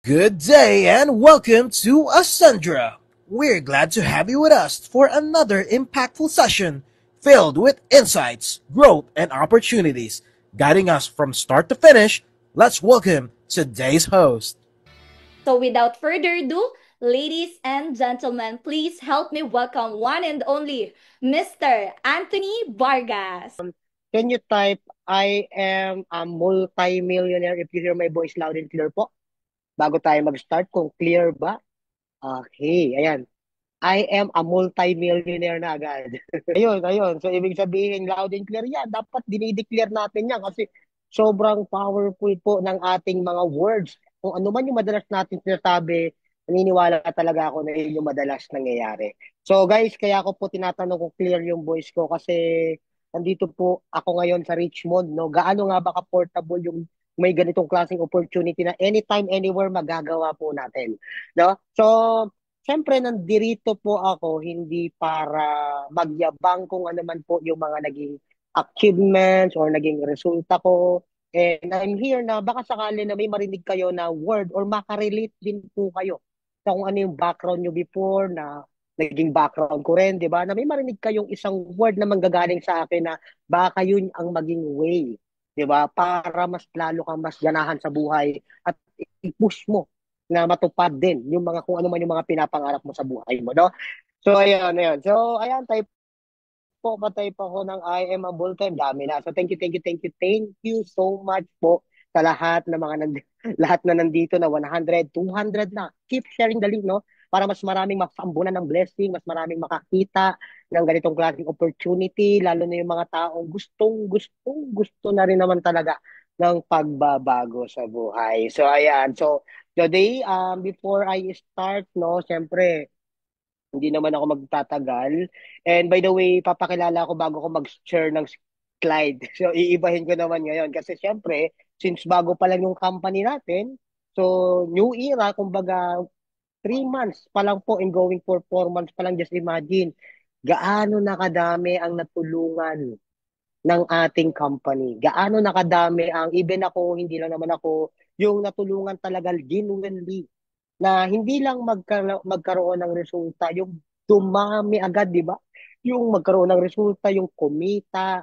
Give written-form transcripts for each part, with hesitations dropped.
Good day and welcome to Ascendra. We're glad to have you with us for another impactful session filled with insights, growth, and opportunities. Guiding us from start to finish, let's welcome today's host. So without further ado, ladies and gentlemen, please help me welcome one and only Mr. Anthony Vargas. Can you type, I am a multi-millionaire if you hear my voice loud and clear po? Bago tayo mag-start, kung clear ba? Okay, ayan. I am a multi-millionaire na agad. Ayun. So, ibig sabihin, loud and clear yan. Dapat dinideclare natin yan kasi sobrang powerful po ng ating mga words. Kung ano man yung madalas natin sinasabi, naniniwala talaga ako na yun yung madalas nangyayari. So guys, kaya ako po tinatanong kung clear yung voice ko kasi nandito po ako ngayon sa Richmond, no? Gaano nga ba ka-portable yung may ganitong klaseng opportunity na anytime, anywhere magagawa po natin, no? So, siyempre, nandirito po ako hindi para magyabang kung ano man po yung mga naging achievements or naging resulta ko. And I'm here na baka sakali na may marinig kayo na word or makarelate din po kayo sa kung ano yung background nyo before na naging background ko rin, di ba? Na may marinig kayong isang word na manggagaling sa akin na baka yun ang maging way, di ba? Para mas lalo kang mas ganahan sa buhay at i-push mo na matupad din yung mga kung ano man yung mga pinapangarap mo sa buhay mo, no? So, ayan. So, ayan, patay pa ko ng I am a full-time. Dami na. So, thank you so much po sa lahat na lahat na nandito na 100, 200 na. Keep sharing the link, no? Para mas maraming makasambunan ng blessing, mas maraming makakita ng ganitong klaseng opportunity, lalo na yung mga taong gusto na rin naman talaga ng pagbabago sa buhay. So, ayan. So, today, before I start, no, syempre, hindi naman ako magtatagal. And by the way, papakilala ko bago ko mag-share ng slide. So, iibahin ko naman ngayon. Kasi syempre, since bago pa lang yung company natin, so new era, kumbaga, 3 months pa lang po and going for 4 months pa lang, just imagine, gaano nakadami ang natulungan ng ating company. Gaano nakadami ang, even ako, hindi lang naman ako, yung natulungan talaga genuinely na hindi lang magkaroon ng resulta, yung dumami agad, di ba? Yung magkaroon ng resulta, yung kumita,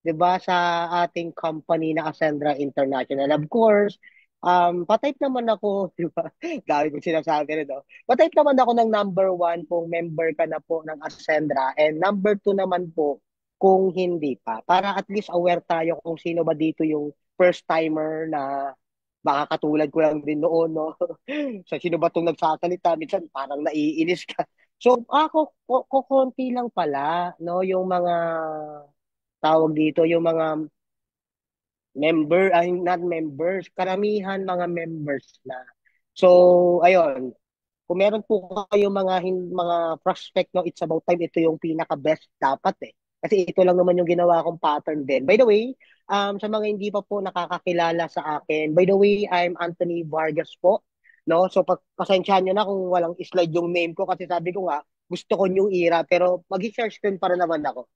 di ba, sa ating company na Ascendra International. Of course, patype naman ako, di ba? Dami kong sinasabi rin, no? Patype naman ako ng number one kung member ka na po ng Ascendra and number two naman po kung hindi pa. Para at least aware tayo kung sino ba dito yung first timer na baka katulad ko lang din noon, no? Sa sino ba itong nagsasalita? Minsan parang naiinis ka. So, konti lang pala, no? Yung mga tawag dito, yung mga ay not members, karamihan mga members na. So, ayun, kung meron po kayo mga prospect, no, it's about time, ito yung pinaka-best dapat eh. Kasi ito lang naman yung ginawa kong pattern din. By the way, sa mga hindi pa po nakakakilala sa akin, by the way, I'm Anthony Vargas po. No? So, pasensyahan nyo na kung walang slide yung name ko kasi sabi ko nga, gusto ko new era, pero mag-share screen para naman ako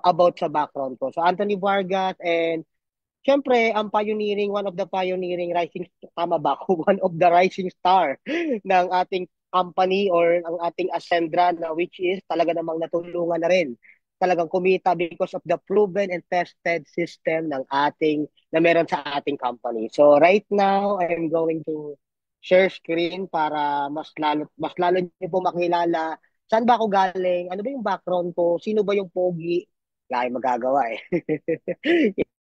about sa background ko. So, Anthony Vargas and siyempre, ang pioneering, one of the pioneering rising, tama ba ako? One of the rising star ng ating company or ang ating Ascendra na which is talaga namang natulungan na rin. Talagang kumita because of the proven and tested system na meron sa ating company. So right now, I'm going to share screen para mas lalo niyo po makilala saan ba ako galing, ano ba yung background ko, sino ba yung pogi, wala kayong magagawa eh.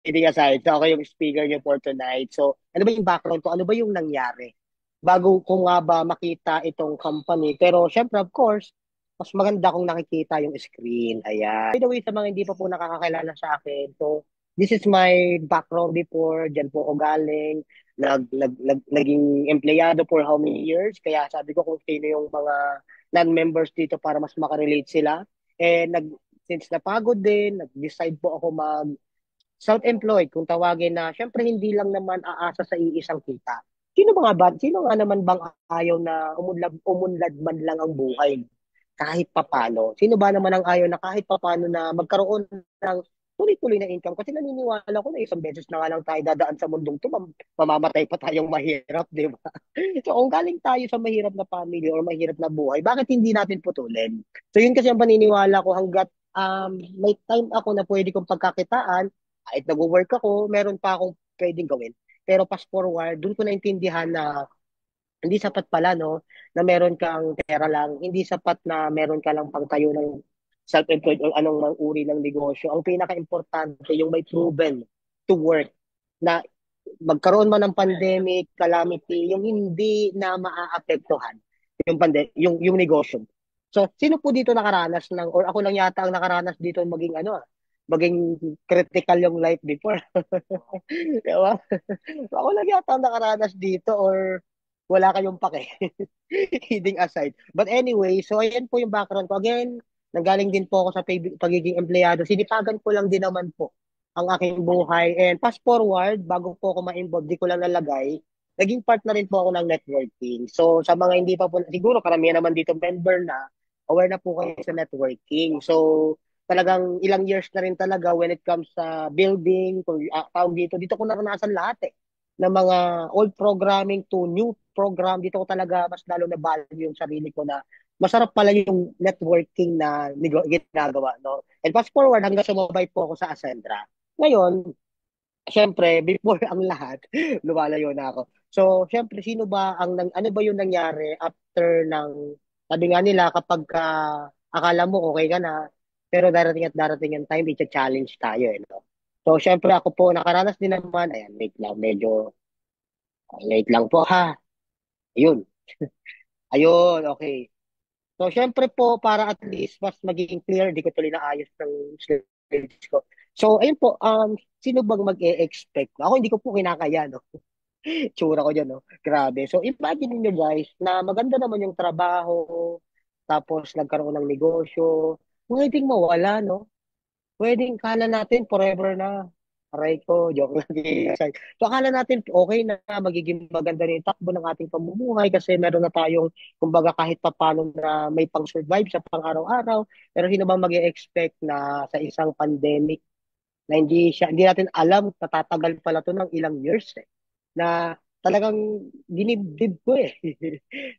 Kidding aside, so ako yung speaker niyo for tonight. So, ano ba yung background ko? Ano ba yung nangyari? Bago ko nga ba makita itong company. Pero, syempre, of course, mas maganda kung nakikita yung screen. Ayan. By the way, sa mga hindi pa po nakakakilala sa akin, so, this is my background before. Diyan po ako galing. Naging empleyado for how many years? Kaya sabi ko kung sino yung mga non-members dito para mas makarelate sila. And since napagod din, nag-decide po ako self-employed, kung tawagin na, syempre hindi lang naman aasa sa iisang kita. Sino nga naman bang ayaw na umunlad man lang ang buhay kahit papano? Sino ba naman ang ayaw na kahit papano na magkaroon ng tuloy-tuloy na income. Kasi naniniwala ko na isang beses na nga lang tayo dadaan sa mundong to, mamamatay pa tayong mahirap, di ba? So kung galing tayo sa mahirap na family or mahirap na buhay, bakit hindi natin putulin? So yun kasi ang paniniwala ko hanggat may time ako na pwede kong pagkakitaan, kahit nag-work ako, meron pa akong pwedeng gawin. Pero fast forward, doon ko naintindihan na hindi sapat pala, no, na meron kang pera lang. Hindi sapat na meron ka lang pangtayo ng self-employed o anong mang uri ng negosyo. Ang pinaka-importante, yung may proven to work na magkaroon man ng pandemic, calamity, yung hindi na maaapektuhan yung negosyo. So, sino po dito nakaranas ng, or ako lang yata ang nakaranas dito maging maging critical yung life before. Diba? So, ako lang yata ang nakaranas dito or wala kayong pake. Kidding aside. But anyway, so ayan po yung background ko. Again, nanggaling din po ako sa pagiging empleyado. Sinipagan ko lang din naman po ang aking buhay. And fast forward, bago po ako ma-involve, di ko lang nalagay, naging part na rin po ako ng networking. So sa mga hindi pa po, siguro karamihan naman dito member na, aware na po kayo sa networking. So talagang ilang years na rin talaga when it comes sa building, tawag dito ko naranasan lahat eh ng mga old programming to new program, dito ko talaga mas lalo na value yung sarili ko na masarap pala yung networking na ginagawa, no? And fast forward, hanggang sumabay po ako sa Ascendra. Ngayon, syempre, before ang lahat, lumalayo na ako. So, syempre, sino ba ano ba yung nangyari after sabi nga nila, kapag akala mo okay ka na, pero darating at darating yung time, i-challenge tayo, eh, no? So, syempre, ako po, nakaranas din naman, ayan, wait lang, medyo late lang po, ha? Ayun. Ayun, okay. So, syempre po, para at least mas magiging clear, di ko tuloy na ayos ng slides ko. So, ayun po, sino bang mag-e-expect? Ako hindi ko po kinakaya, no? Tsura ko dyan, no? Grabe. So, imagine niyo guys, na maganda naman yung trabaho, tapos nagkaroon ng negosyo, pwedeng mawala, no? Pwedeng kala natin forever na. Aray ko, joke lang. So, akala natin okay na, magiging maganda rin yung takbo ng ating pamumuhay kasi meron na tayong, kumbaga kahit pa paano na may pang-survive sa pang-araw-araw. Pero sino ba mag-expect na sa isang pandemic na hindi natin alam, tatatagal pala to ng ilang years eh. Na talagang dinibdib ko eh.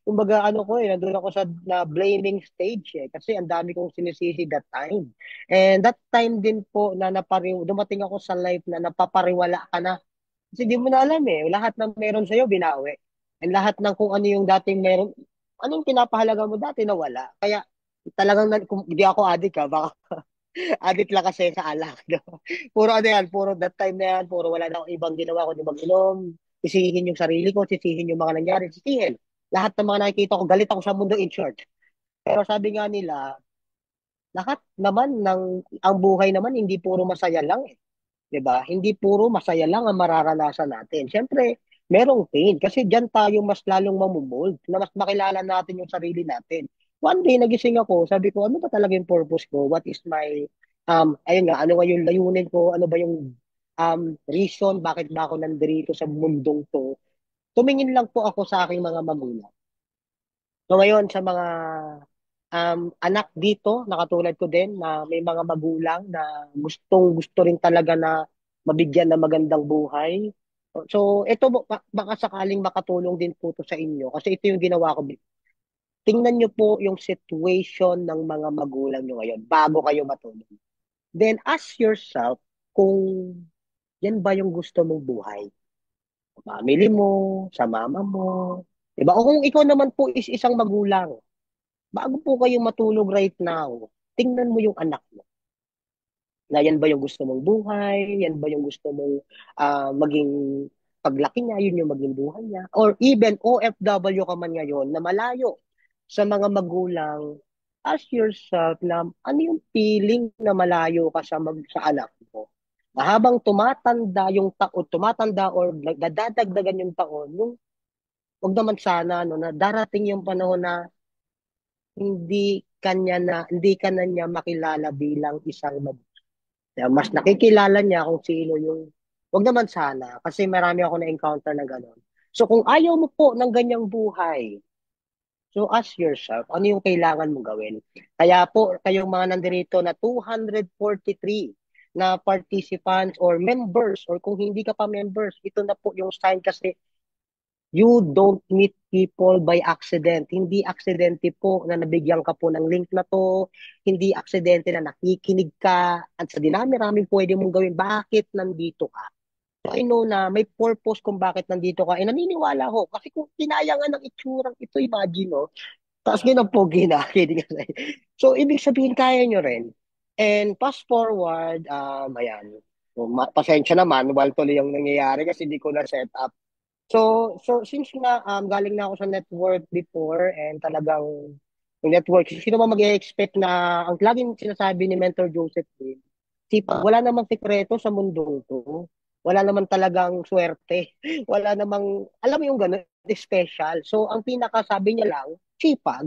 Kumbaga ano ko eh, nandun ako sa na blaming stage eh. Kasi ang dami kong sinisisi that time. And that time din po na dumating ako sa life na napapariwala ka na. Kasi di mo na alam eh, lahat ng meron sa'yo, binawi. And lahat ng kung ano yung dating meron, anong pinapahalaga mo dati na wala. Kaya talagang, kung hindi ako adik ha, baka addict lang kasi sa alak. No? Puro ano yan, puro that time na yan, puro wala na akong ibang ginawa kundi mag-inom, sisihin yung sarili ko, sisihin yung mga nangyari, sisihin. Lahat ng mga nakikita ko, galit ako sa mundo in short. Pero sabi nga nila, lahat naman ang buhay naman, hindi puro masaya lang eh. 'Di ba? Hindi puro masaya lang ang mararanasan natin. Siyempre, merong pain kasi diyan tayo mas lalong mamumold na mas makilala natin yung sarili natin. One day nagising ako, sabi ko, ano ba talaga yung purpose ko? What is my ayun nga, ano nga yung layunin ko? Ano ba yung reason bakit ba ako nandito sa mundong to? Tumingin lang po ako sa aking mga magulang. So ngayon sa mga anak dito, nakatulad ko din na may mga magulang na gustong gusto rin talaga na mabigyan ng magandang buhay. So ito baka sakaling makatulong din po to sa inyo kasi ito yung ginawa ko. Tingnan nyo po yung situation ng mga magulang nyo ngayon bago kayo matulog. Then ask yourself kung yan ba yung gusto mong buhay. Sa family mo, sa mama mo. Diba? O kung ikaw naman po is isang magulang, bago po kayong matulog right now, tingnan mo yung anak mo. Na yan ba yung gusto mong buhay? Yan ba yung gusto mong maging paglaki niya? Yun yung maging buhay niya? Or even OFW ka man ngayon na malayo sa mga magulang, ask yourself na ano yung feeling na malayo ka sa anak mo? Na habang tumatanda or nadadagdagan yung taon, yung wag naman sana no, na darating yung panahon na hindi ka na niya makilala bilang isang magulang. Mas nakikilala niya kung sino yung wag naman sana kasi marami ako na-encounter na gano'n. So kung ayaw mo po ng ganyang buhay, so ask yourself, ano yung kailangan mong gawin? Kaya po, kayong mga nandirito na 243 na participants or members, or kung hindi ka pa members, ito na po yung sign kasi you don't meet people by accident. Hindi aksidente po na nabigyan ka po ng link na to. Hindi aksidente na nakikinig ka. At sa dinami-raming pwede mong gawin, bakit nandito ka? So I know na may purpose kung bakit nandito ka. Eh naniniwala ko. Kasi kung kinaya nga ng itsurang ito, imagine, no? Tapos ganun po kidding aside. So ibig sabihin, kaya nyo rin. And fast forward, ayan. So, pasensya naman, while tuloy yung nangyayari kasi hindi ko na set up. So since nga galing na ako sa network before and talagang yung network, sino ba mag-expect na ang laging sinasabi ni Mentor Joseph Din, wala namang sikreto sa mundong to. Wala naman talagang swerte. Wala namang, alam mo yung gano'n, special. So ang pinakasabi niya lang, sipag.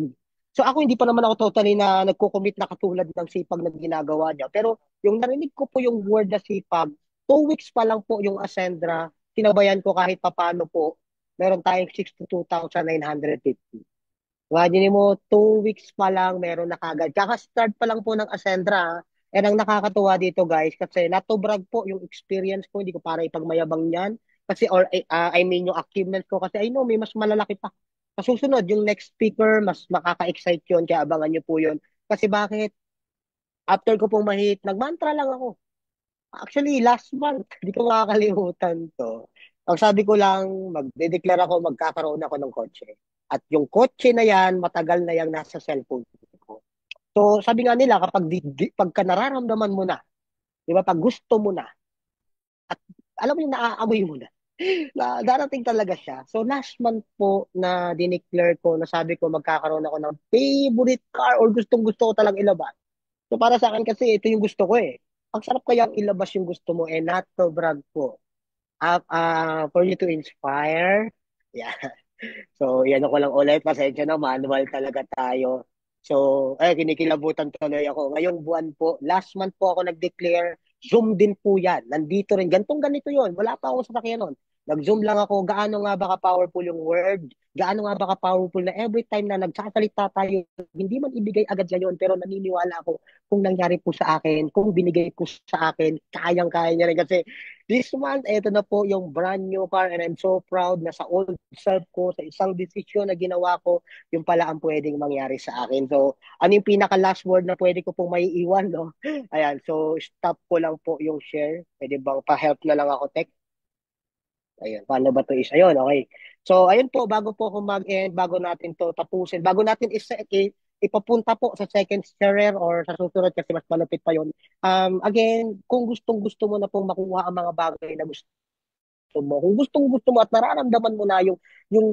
So ako hindi pa naman ako totally na nagko-commit na katulad ng sipag na ginagawa niya. Pero yung narinig ko po yung word na sipag, 2 weeks pa lang po yung Ascendra, tinabayan ko kahit papano po, meron tayong 62,950. Imagine mo, 2 weeks pa lang, meron na kagad. Kaka-start pa lang po ng Ascendra. And ang nakakatuwa dito guys, kasi not to brag po yung experience ko, hindi ko para ipagmayabang yan. Kasi, I mean yung achievements ko, kasi I know may mas malalaki pa. Sa susunod, yung next speaker, mas makaka-excite yun, kaya abangan nyo po yun. Kasi bakit? After ko pong mahit, nagmantra lang ako. Actually, last month, hindi ko makakalimutan to. Ang sabi ko lang, magde-declare ako, magkakaroon ako ng kotse. At yung kotse na yan, matagal na yung nasa cellphone ko. So, sabi nga nila, pagka nararamdaman mo na, di ba, pag gusto mo na, at alam mo yung naaamoy mo na, na darating talaga siya. So, last month po na dineclare ko, na sabi ko, magkakaroon ako ng favorite car or gustong-gusto ko talang ilabas. So, para sa akin kasi, ito yung gusto ko eh. Ang sarap kayang ilabas yung gusto mo eh, not to brag po. For you to inspire. Yeah. So, yan ako lang ulit. Pasensya na, manual talaga tayo. So, kinikilabutan tuloy ako. Ngayong buwan po, last month po ako nag-declare, Zoom din po yan. Nandito rin. Ganito yon. Wala pa ako sa sakyan nun. Nag-Zoom lang ako. Gaano nga ba ka-powerful yung word? Gaano nga ba ka-powerful na every time na nagsasalita tayo, hindi man ibigay agad ngayon, pero naniniwala ako kung nangyari po sa akin, kung binigay po sa akin, kayang-kaya niya rin. Kasi this month, eto na po yung brand new car and I'm so proud na sa old self ko, sa isang decision na ginawa ko, yung pala ang pwedeng mangyari sa akin. So, ano yung pinaka-last word na pwede ko pong may iwan, no? Ayan, so stop ko lang po yung share. Pwede bang pa-help na lang ako, Tek? Ayun, paano ba to is? Ayun, okay. So, ayun po, bago po ako mag-end, bago natin to tapusin, bago natin ipapunta po sa second sharer or sa susunod kasi mas malapit pa yon. Again, kung gustong-gusto mo na pong makuha ang mga bagay na gusto mo. Kung gustong-gusto mo at nararamdaman mo na yung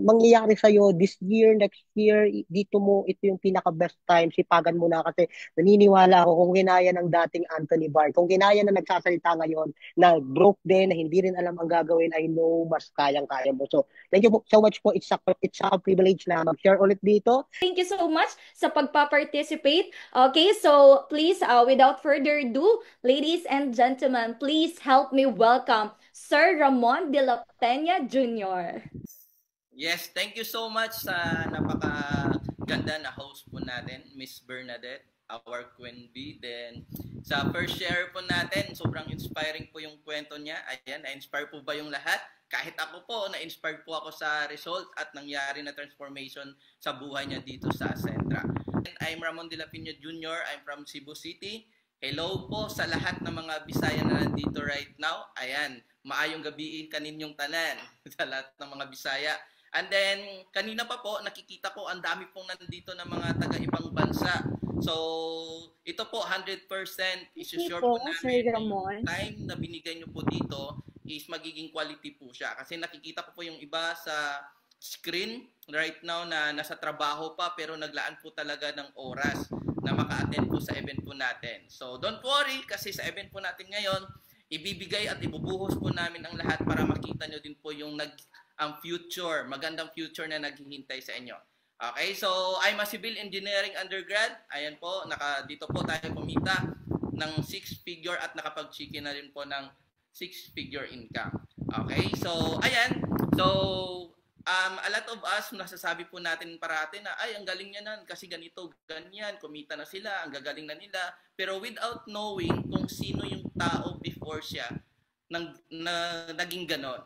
mangyayari sa'yo this year, next year, dito mo, ito yung pinaka-best time, sipagan mo na kasi naniniwala ako kung ginaya ng dating Anthony Barr, kung ginaya na nagsasalita ngayon, na broke din, na hindi rin alam ang gagawin, I know mas kayang-kaya mo. So, thank you so much po. It's a privilege na mag-share ulit dito. Thank you so much sa pagpa-participate. Okay, so please, without further ado, ladies and gentlemen, please help me welcome Sir Ramon de la Peña Jr. Yes, thank you so much sa napakaganda na host po natin, Miss Bernadette, our Queen Bee. Then, sa first share po natin, sobrang inspiring po yung kwento niya. Ayan, na-inspire po ba yung lahat? Kahit ako po, na-inspire po ako sa result at nangyari na transformation sa buhay niya dito sa Ascendra. I'm Ramon de la Peña Jr. I'm from Cebu City. Hello po sa lahat ng mga Bisaya na nandito right now. Ayan, maayong gabi kaninyong tanan sa lahat ng mga Bisaya. And then, kanina pa po, nakikita ko ang dami pong nandito ng mga taga-ibang bansa. So, ito po, 100% isi-sure po namin yung time na binigay nyo po dito is magiging quality po siya. Kasi nakikita ko po yung iba sa screen right now na nasa trabaho pa pero naglaan po talaga ng oras na maka-attend po sa event po natin. So, don't worry kasi sa event po natin ngayon, ibibigay at ibubuhos po namin ang lahat para makita nyo din po yung ang future, magandang future na naghihintay sa inyo. Okay, so I'm a civil engineering undergrad. Ayan po, dito po tayo kumita ng 6-figure at nakapag-chiki na rin po ng 6-figure income. Okay, so ayan. So a lot of us, nasasabi po natin parati na, ay, ang galing niya nan kasi ganito, ganyan, kumita na sila, ang gagaling na nila. Pero without knowing kung sino yung tao before siya, naging ganon.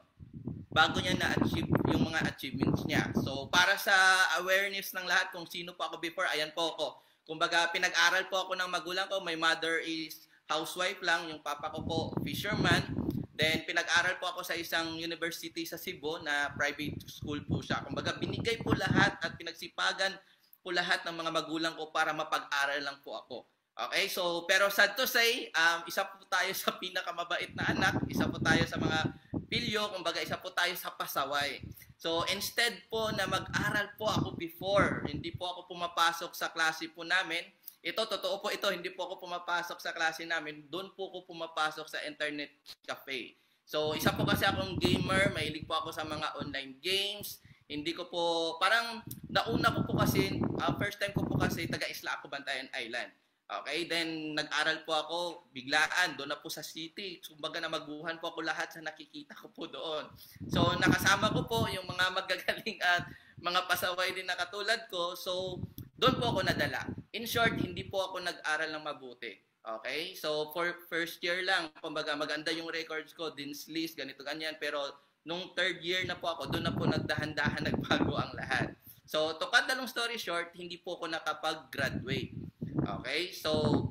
Bago niya na-achieve yung mga achievements niya. So, para sa awareness ng lahat kung sino po ako before, ayan po ako. Kumbaga, pinag-aral po ako ng magulang ko. My mother is housewife lang, yung papa ko po fisherman. Then, pinag-aral po ako sa isang university sa Cebu na private school po siya. Kumbaga, binigay po lahat at pinagsipagan po lahat ng mga magulang ko para mapag-aral lang po ako. Okay, so, pero sad to say, isa po tayo sa pinakamabait na anak, isa po tayo sa mga pilyo, kumbaga isa po tayo sa pasaway. So, instead po na mag-aral po ako before, hindi po ako pumapasok sa klase po namin, ito, totoo po ito, hindi po ako pumapasok sa klase namin, doon po ako pumapasok sa internet cafe. So, isa po kasi akong gamer, mahilig po ako sa mga online games, hindi ko po, parang nauna ko po kasi, first time ko po kasi taga-Isla ako, Bantayan Island. Okay, then nag-aral po ako biglaan doon na po sa city. Kumbaga namaguhan po ako lahat sa nakikita ko po doon. So nakasama ko po yung mga magagaling at mga pasaway din na katulad ko. So doon po ako nadala. In short, hindi po ako nag-aral ng mabuti. Okay? So for first year lang, kumbaga maganda yung records ko, Dean's List, ganito ganyan. Pero nung third year na po ako, doon na po nagdahan-dahan nagbago ang lahat. So to cut the long story short, hindi po ako nakapag-graduate. Okay? So,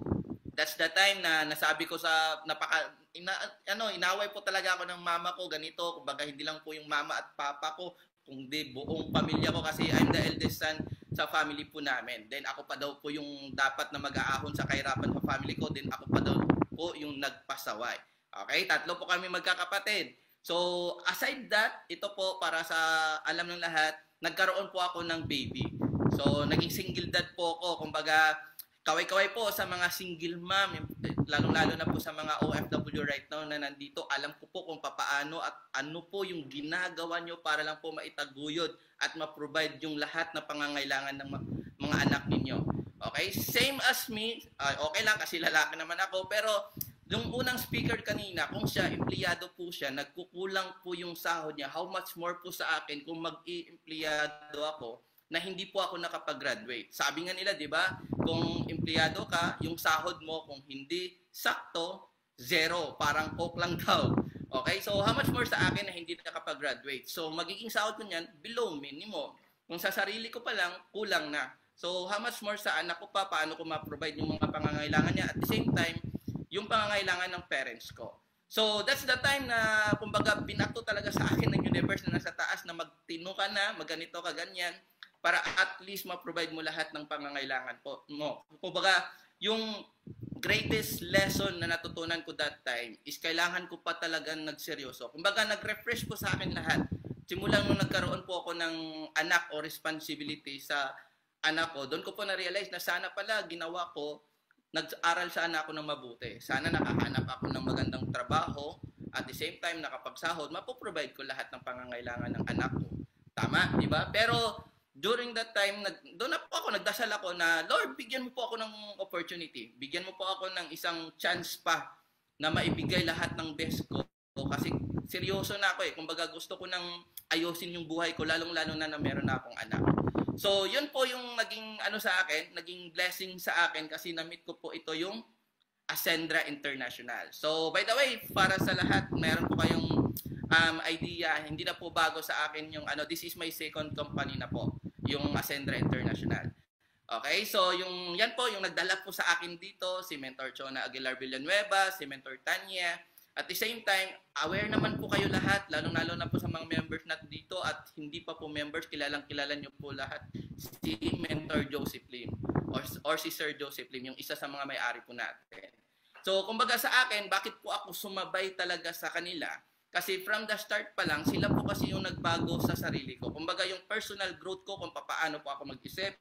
that's the time na nasabi ko sa inaway po talaga ako ng mama ko ganito, kumbaga hindi lang po yung mama at papa ko, kundi buong pamilya ko kasi I'm the eldest son sa family po namin. Then ako pa daw po yung dapat na mag-aahon sa kahirapan sa family ko, then ako pa daw po yung nagpasaway. Okay? Tatlo po kami magkakapatid. So, aside that, ito po para sa alam ng lahat, nagkaroon po ako ng baby. So, naging single dad po ako, kumbaga kaway-kaway po sa mga single mom, lalong-lalo na po sa mga OFW right now na nandito. Alam ko po kung papaano at ano po yung ginagawa nyo para lang po maitaguyod at ma-provide yung lahat na pangangailangan ng mga anak ninyo. Okay? Same as me, okay lang kasi lalaki naman ako, pero yung unang speaker kanina, kung siya, empleyado po siya, nagkukulang po yung sahod niya, how much more po sa akin kung mag-i-empleyado ako, na hindi po ako nakapag-graduate. Sabi nga nila, di ba, kung empleyado ka, yung sahod mo, kung hindi sakto, zero. Parang coke lang daw. Okay? So, how much more sa akin na hindi nakapag-graduate? So, magiging sahod ko niyan, below minimum. Kung sa sarili ko pa lang, kulang na. So, how much more sa anak ko pa, paano ko ma-provide yung mga pangangailangan niya? At the same time, yung pangangailangan ng parents ko. So, that's the time na, kumbaga, binato talaga sa akin ng universe na nasa taas na magtino ka na, magganito ka, ganyan, para at least ma-provide mo lahat ng pangangailangan po mo. Kumbaga, yung greatest lesson na natutunan ko that time is kailangan ko pa talagang nagseryoso. Kumbaga, nag-refresh po sa akin lahat. Simulan nung nagkaroon po ako ng anak o responsibility sa anak ko, doon ko po na-realize na sana pala ginawa ko, nag-aral sana ako ng mabuti. Sana nakahanap ako ng magandang trabaho, at the same time nakapagsahod, mapoprovide ko lahat ng pangangailangan ng anak ko. Tama, di ba? Pero during that time, doon na po ako, nagdasal ako na, Lord, bigyan mo po ako ng opportunity. Bigyan mo po ako ng isang chance pa na maibigay lahat ng best ko. Kasi seryoso na ako eh. Kumbaga gusto ko nang ayusin yung buhay ko, lalong-lalo na meron na akong anak. So, yun po yung naging sa akin, naging blessing sa akin kasi na-meet ko po ito yung Ascendra International. So, by the way, para sa lahat, meron po kayong idea, hindi na po bago sa akin yung this is my second company na po, yung Ascendra International. Okay, so yan po yung nagdala po sa akin dito, si Mentor Chona Aguilar Villanueva, si Mentor Tanya. At the same time, aware naman po kayo lahat, lalong-lalo na po sa mga members natin dito at hindi pa po members, kilalang-kilala nyo po lahat si Mentor Joseph Lim or si Sir Joseph Lim, yung isa sa mga may-ari po natin. So, kumbaga sa akin, bakit po ako sumabay talaga sa kanila? Kasi from the start pa lang, sila po kasi yung nagbago sa sarili ko. Kumbaga yung personal growth ko, kung paano po ako mag-isip,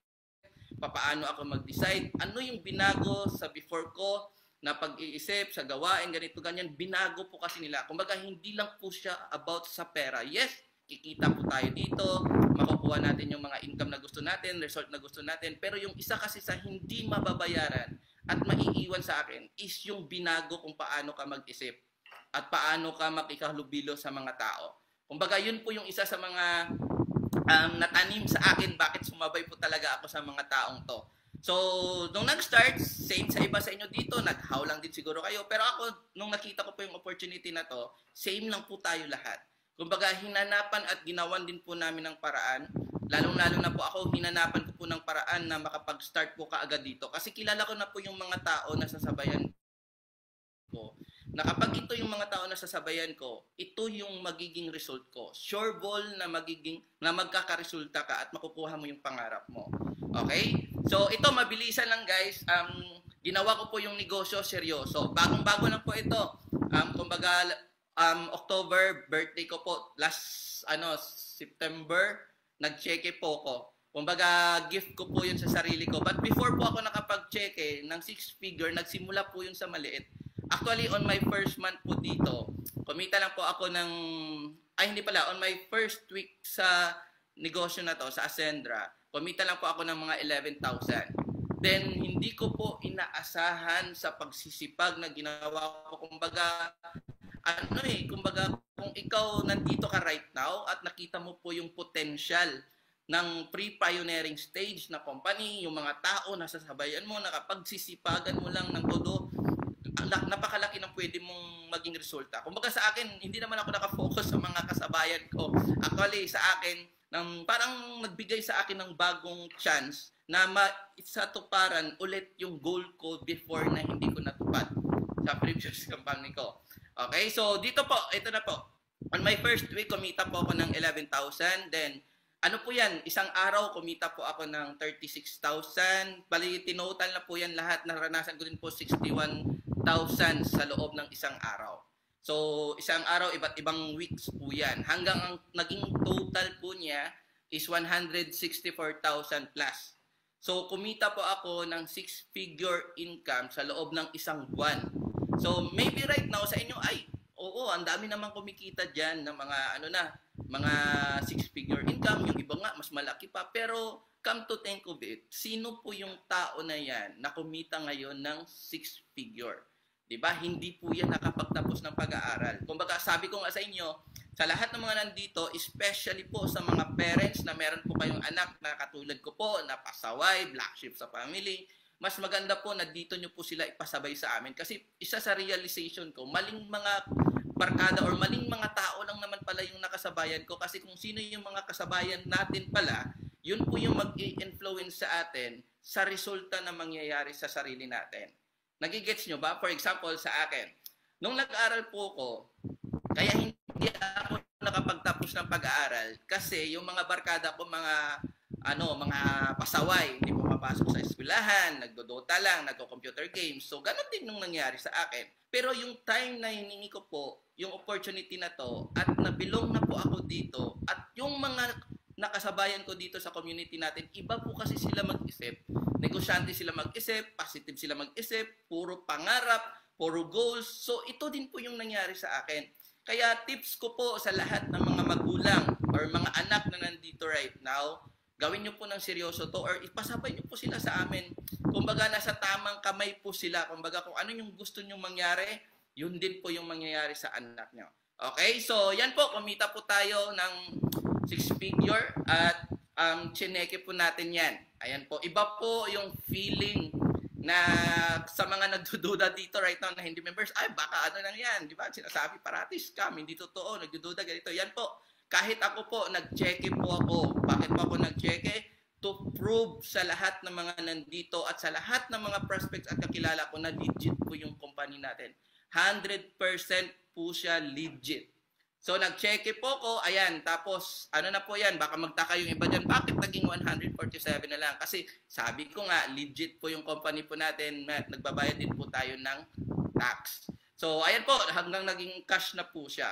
paano ako mag-decide, ano yung binago sa before ko, na pag-iisip, sa gawain, ganito, ganyan, binago po kasi nila. Kumbaga, hindi lang po siya about sa pera. Yes, kikita po tayo dito, makukuha natin yung mga income na gusto natin, result na gusto natin, pero yung isa kasi sa hindi mababayaran at maiiwan sa akin is yung binago kung paano ka mag-isip at paano ka makikalubilo sa mga tao. Kumbaga, yun po yung isa sa mga natanim sa akin bakit sumabay po talaga ako sa mga taong to. So, nung nag-start, same sa iba sa inyo dito, nag-how lang din siguro kayo. Pero ako, nung nakita ko po yung opportunity na to, same lang po tayo lahat. Kumbaga, hinanapan at ginawan din po namin ng paraan. Lalong-lalo na po ako, hinanapan ko po ng paraan na makapag-start po kaagad dito. Kasi kilala ko na po yung mga tao na sasabayan ko. Na kapag ito yung mga tao na sasabayan ko, ito yung magiging result ko. Sure ball na magkakaresulta ka at makukuha mo yung pangarap mo. Okay? So, ito, mabilisan lang guys. Ginawa ko po yung negosyo, seryoso. Bagong-bago na po ito. Kumbaga, October, birthday ko po. Last, September, nag-cheque po ko. Kumbaga, gift ko po yun sa sarili ko. But before po ako nakapag-cheque ng 6-figure, nagsimula po yun sa maliit. Actually, on my first month po dito, kumita lang po ako ng, hindi pala, on my first week sa negosyo na to, sa Ascendra, kumita lang po ako ng mga 11,000. Then, hindi ko po inaasahan sa pagsisipag na ginawa ko. Kumbaga, kumbaga, kung ikaw nandito ka right now at nakita mo po yung potential ng pre-pioneering stage na company, yung mga tao na sasabayan mo, nakapagsisipagan mo lang ng todo, napakalaki ng pwede mong maging resulta. Kumbaga sa akin, hindi naman ako nakafocus sa mga kasabayan ko. Actually, sa akin, parang nagbigay sa akin ng bagong chance na maisatuparan ulit yung goal ko before na hindi ko natupad sa previous company ko. Okay, so dito po, ito na po. On my first week, kumita po ako ng 11,000. Then, ano po yan? Isang araw, kumita po ako ng 36,000. Bali, tinotal na po yan lahat. Naranasan ko din po 61,000 sa loob ng isang araw. So, isang araw, iba't ibang weeks po yan. Hanggang ang naging total po niya is 164,000 plus. So, kumita po ako ng 6-figure income sa loob ng isang buwan. So, maybe right now sa inyo, oo, ang dami namang kumikita dyan ng mga, mga 6-figure income. Yung iba nga, mas malaki pa. Pero, come to think of it, sino po yung tao na yan na kumita ngayon ng 6-figure? Diba? Hindi po yan nakapagtapos ng pag-aaral. Kumbaga, sabi ko nga sa inyo, sa lahat ng mga nandito, especially po sa mga parents na meron po kayong anak na katulad ko po, na pasaway, black sheep sa family, mas maganda po na dito nyo po sila ipasabay sa amin. Kasi isa sa realization ko, maling mga barkada or maling mga tao lang naman pala yung nakasabayan ko. Kasi kung sino yung mga kasabayan natin pala, yun po yung mag-i-influence sa atin sa resulta na mangyayari sa sarili natin. Nagigets nyo ba? For example, sa akin, nung nag-aaral po ko, kaya hindi ako nakapagtapos ng pag-aaral kasi yung mga barkada ko, mga pasaway, hindi po mapasok sa eskwelahan, nagdodota lang, nagko-computer games. So, ganun din nung nangyari sa akin. Pero yung time na hiningi ko po, yung opportunity na to, at nabilong na po ako dito, at yung mga nakasabayan ko dito sa community natin, iba po kasi sila mag-isip. Negosyante sila mag-isip, positive sila mag-isip, puro pangarap, puro goals. So, ito din po yung nangyari sa akin. Kaya tips ko po sa lahat ng mga magulang or mga anak na nandito right now, gawin nyo po ng seryoso to or ipasabay nyo po sila sa amin. Kumbaga, nasa tamang kamay po sila. Kumbaga, kung ano yung gusto nyo mangyari, yun din po yung mangyayari sa anak nyo. Okay? So, yan po. Kumita po tayo ng 6-figure at chineke po natin yan. Ayan po. Iba po yung feeling na sa mga nagdududa dito right now na hindi members, baka ano lang yan. Di ba? Sinasabi parati, scam, hindi totoo, nagdududa, ganito. Yan po. Kahit ako po, nag-cheque po ako. Bakit po ako nag-cheque? To prove sa lahat ng mga nandito at sa lahat ng mga prospects at kakilala ko na legit po yung company natin. 100% po siya legit. So, nag-cheque po ko, ayan, tapos, ano na po yan, baka magtaka yung iba dyan, bakit naging 147 na lang? Kasi, sabi ko nga, legit po yung company po natin, nagbabayad din po tayo ng tax. So, ayan po, hanggang naging cash na po siya.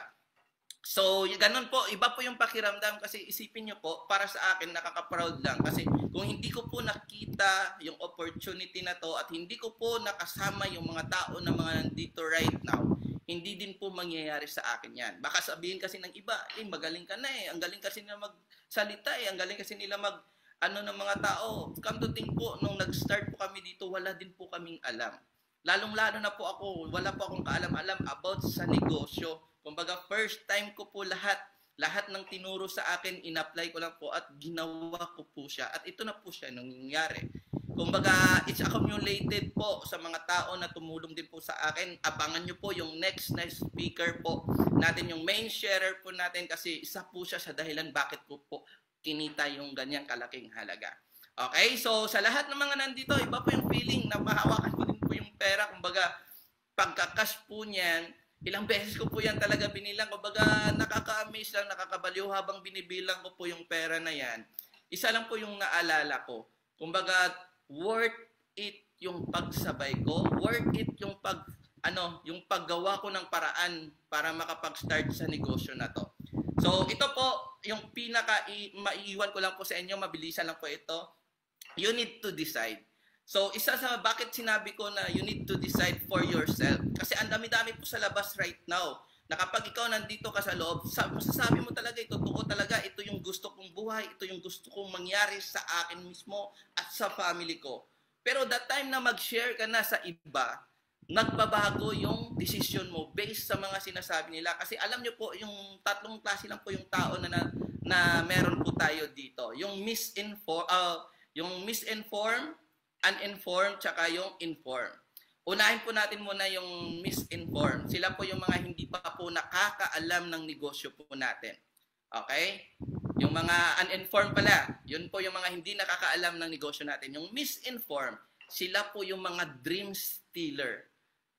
So, ganun po, iba po yung pakiramdam kasi isipin nyo po, para sa akin, nakaka-proud lang. Kasi kung hindi ko po nakita yung opportunity na to at hindi ko po nakasama yung mga tao na mga nandito right now, hindi din po mangyayari sa akin yan. Baka sabihin kasi ng iba, magaling ka na ang galing kasi nila magsalita ang galing kasi nila ng mga tao. Come to think po, nung nag-start po kami dito, wala din po kaming alam. Lalong-lalo na po ako, wala po akong kaalam-alam about sa negosyo. Kumbaga, first time ko po lahat Lahat ng tinuro sa akin, in-apply ko lang po at ginawa ko po siya. At ito na po siya nangyayari. Kumbaga, it's accumulated po sa mga tao na tumulong din po sa akin. Abangan nyo po yung next speaker po natin, yung main sharer po natin kasi isa po siya sa dahilan bakit po kinita yung ganyang kalaking halaga. Okay, so sa lahat ng mga nandito, iba po yung feeling na mahawakan ko din po yung pera. Kumbaga, pagka-cash po niyan, ilang beses ko po yan talaga binilang. Kumbaga, nakaka-amaze lang, nakakabaliw habang binibilang ko po yung pera na yan. Isa lang po yung naalala ko. Kumbaga, worth it yung pagsabay ko, worth it yung yung paggawa ko ng paraan para makapag-start sa negosyo na to. So, ito po yung maiiwan ko lang po sa inyo, mabilisan lang po ito. You need to decide. So, isa sa bakit sinabi ko na you need to decide for yourself. Kasi ang dami-dami po sa labas right now. Na kapag ikaw nandito ka sa loob, masasabi mo talaga, totoo talaga, ito yung gusto kong buhay, ito yung gusto kong mangyari sa akin mismo at sa family ko. Pero that time na mag-share ka na sa iba, nagbabago yung decision mo based sa mga sinasabi nila. Kasi alam nyo po, yung tatlong klase lang po yung tao na meron po tayo dito. Yung misinformed, uninformed, tsaka yung informed. Unahin po natin muna yung misinformed. Sila po yung mga hindi pa po nakakaalam ng negosyo po natin. Okay? Yung mga uninformed pala, yun po yung mga hindi nakakaalam ng negosyo natin. Yung misinformed, sila po yung mga dream stealer.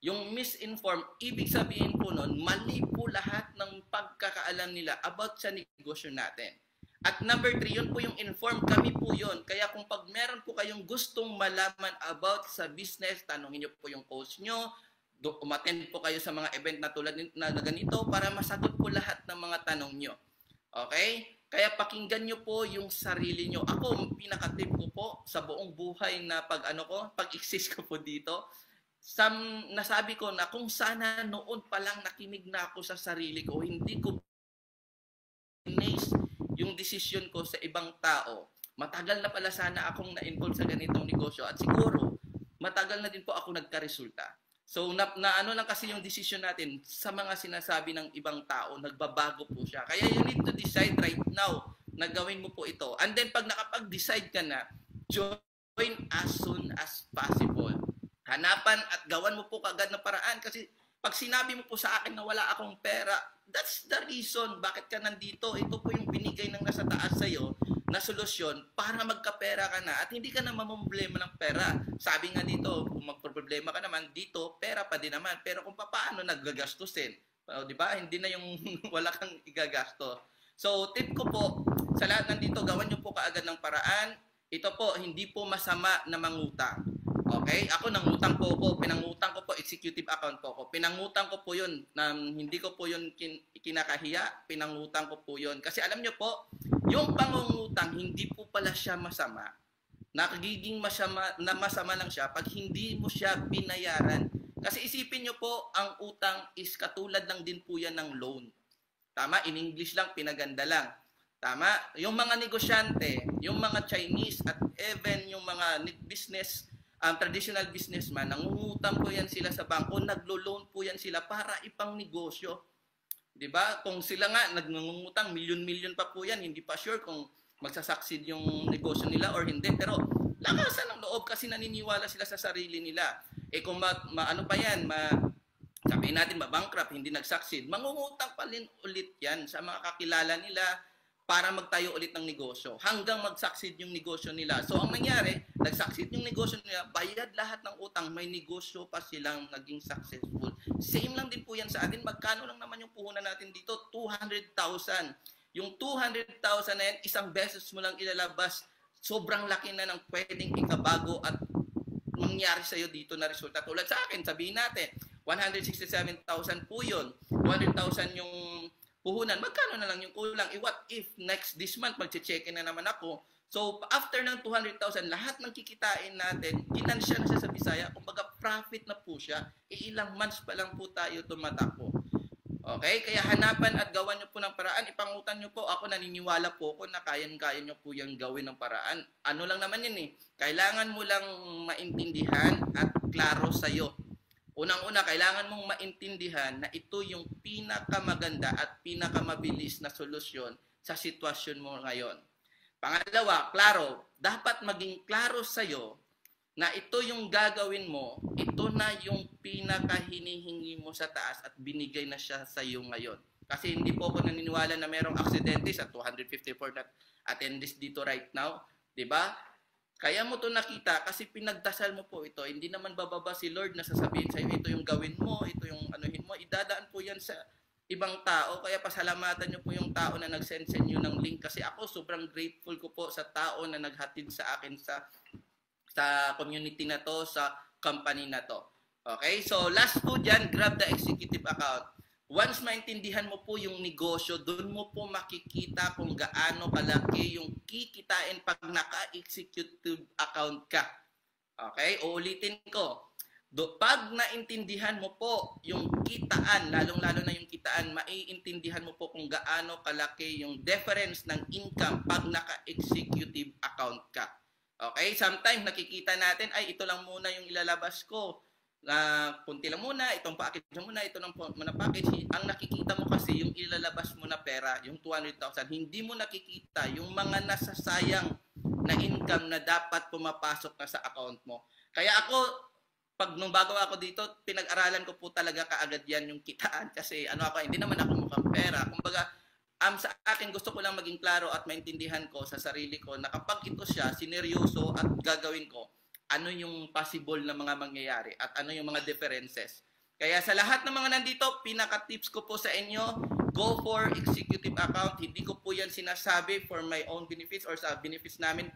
Yung misinformed, ibig sabihin po nun, mali po lahat ng pagkakaalam nila about sa negosyo natin. At number 3, yun po yung informed, kami po yun. Kaya kung pag meron po kayong gustong malaman about sa business, tanongin nyo po yung coach nyo, umattend po kayo sa mga event na tulad na ganito para masagot po lahat ng mga tanong nyo. Okay? Kaya pakinggan nyo po yung sarili nyo. Ako, pinaka-tip ko po sa buong buhay na pag-exist ko po dito, nasabi ko na kung sana noon pa lang nakinig na ako sa sarili ko, hindi ko yung decision ko sa ibang tao, matagal na pala sana akong na-involve sa ganitong negosyo at siguro matagal na din po ako nagka-resulta. So ano lang kasi yung decision natin sa mga sinasabi ng ibang tao, nagbabago po siya. Kaya you need to decide right now na gawin mo po ito. And then pag nakapag-decide ka na, join as soon as possible. Hanapan at gawan mo po kagad ng paraan kasi pag sinabi mo po sa akin na wala akong pera, that's the reason bakit ka nandito. Ito po yung binigay ng nasa taas sa'yo na solusyon para magkapera ka na at hindi ka na mamumblema ng pera. Sabi nga dito, kung magproblema ka naman dito, pera pa din naman. Pero kung paano naggagastusin, di ba? Hindi na yung wala kang igagasto. So, tip ko po, sa lahat nandito, gawan nyo po kaagad ng paraan. Ito po, hindi po masama na mangutang. Okay? Ako nangutang po ako, pinangutang ko po, executive account po ako. Pinangutang ko po yun, hindi ko po yun kinakahiya, pinangutang ko po yun. Kasi alam nyo po, yung pangungutang, hindi po pala siya masama. Nakagiging masama lang siya pag hindi mo siya binayaran. Kasi isipin nyo po, ang utang is katulad lang din po yan ng loan. Tama? In English lang, pinaganda lang. Tama? Yung mga negosyante, yung mga Chinese at even yung mga business, traditional businessman, nangungutang po yan sila sa bangko, naglo-loan po yan sila para ipang negosyo. 'Di ba? Kung sila nga nangungutang, milyon-milyon pa po yan, hindi pa sure kung magsasucceed yung negosyo nila or hindi. Pero lakasan ng loob kasi naniniwala sila sa sarili nila. Kung ano pa yan, sabihin natin bankrupt, hindi nag-succeed, mangungutang pa rin ulit yan sa mga kakilala nila, para magtayo ulit ng negosyo hanggang mag-succeed yung negosyo nila. So, ang nangyari, nag-succeed yung negosyo nila, bayad lahat ng utang, may negosyo pa silang naging successful. Same lang din po yan sa atin. Magkano lang naman yung puhunan natin dito? 200,000. Yung 200,000 na yan, isang beses mo lang ilalabas, sobrang laki na ng pwedeng ikabago at mangyari sa'yo dito na resulta. Tulad sa akin, sabihin natin, 167,000 po yun. 100,000 yung puhunan, magkano na lang yung kulang? What if this month magche-check na naman ako? So, after ng 200,000, lahat ng kikitain natin, ginansya na siya sa Bisaya, kumbaga profit na po siya, ilang months pa lang po tayo tumatakbo. Okay? Kaya hanapan at gawan nyo po ng paraan, ipangutan nyo po, ako naniniwala po ko na kaya nyo po yung gawin ng paraan. Ano lang naman yun kailangan mo lang maintindihan at klaro sa'yo. Unang-una, kailangan mong maintindihan na ito yung pinakamaganda at pinakamabilis na solusyon sa sitwasyon mo ngayon. Pangalawa, klaro, dapat maging klaro sa'yo na ito yung gagawin mo, ito na yung pinakahinihingi mo sa taas at binigay na siya sa iyo ngayon. Kasi hindi po ako naniniwala na merong aksidente sa 254 na attendees dito right now, 'di ba? Kaya mo to nakita kasi pinagdasal mo po ito. Hindi naman bababa si Lord na sasabihin sa iyo, ito yung gawin mo, ito yung anuhin mo. Idadaan po yan sa ibang tao. Kaya pasalamatan niyo po yung tao na nag-send sa inyo ng link. Kasi ako sobrang grateful ko po sa tao na naghatid sa akin sa community na to, sa company na to. Okay? So, last po dyan, grab the executive account. Once maintindihan mo po yung negosyo, doon mo po makikita kung gaano kalaki yung kikitain pag naka-executive account ka. Okay? Uulitin ko. Pag naintindihan mo po yung kitaan, lalong-lalo na yung kitaan, maiintindihan mo po kung gaano kalaki yung difference ng income pag naka-executive account ka. Okay? Sometimes nakikita natin, ay ito lang muna yung ilalabas ko. Kunti lang muna, itong package muna, ito lang muna package. Ang nakikita mo kasi yung ilalabas mo na pera, yung 200,000, hindi mo nakikita yung mga nasasayang na income na dapat pumapasok na sa account mo. Kaya ako, nung bago ako dito, pinag-aralan ko po talaga kaagad yan yung kitaan kasi hindi naman ako mukhang pera. Kumbaga, sa akin gusto ko lang maging klaro at maintindihan ko sa sarili ko na kapag ito siya, sineryoso at gagawin ko, ano yung possible na mga mangyayari at ano yung mga differences. Kaya sa lahat ng mga nandito, pinaka-tips ko po sa inyo, go for executive account. Hindi ko po yan sinasabi for my own benefits or sa benefits namin.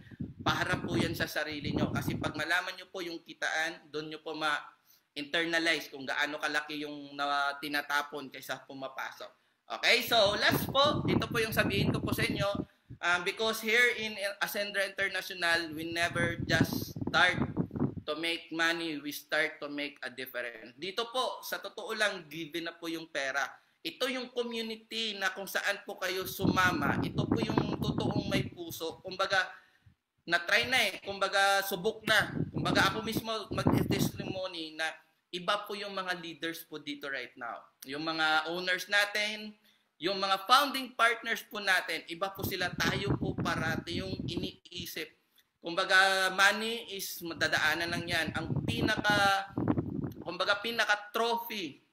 Paharap po yan sa sarili nyo. Kasi pag malaman nyo po yung kitaan, doon nyo po ma-internalize kung gaano kalaki yung tinatapon kaysa pumapasok. Okay, so last po, ito po yung sabihin ko po sa inyo. Because here in Ascendra International, we never just start to make money, we start to make a difference. Dito po, sa totoo lang, given na po yung pera. Ito yung community na kung saan po kayo sumama. Ito po yung totoong may puso. Kumbaga, na-try na kumbaga subok na. Kumbaga ako mismo mag-testimony na iba po yung mga leaders po dito right now. Yung mga owners natin, yung mga founding partners po natin, iba po sila, tayo po parati yung iniisip. Kumbaga money is madadaanan lang yan. Ang pinaka-trophy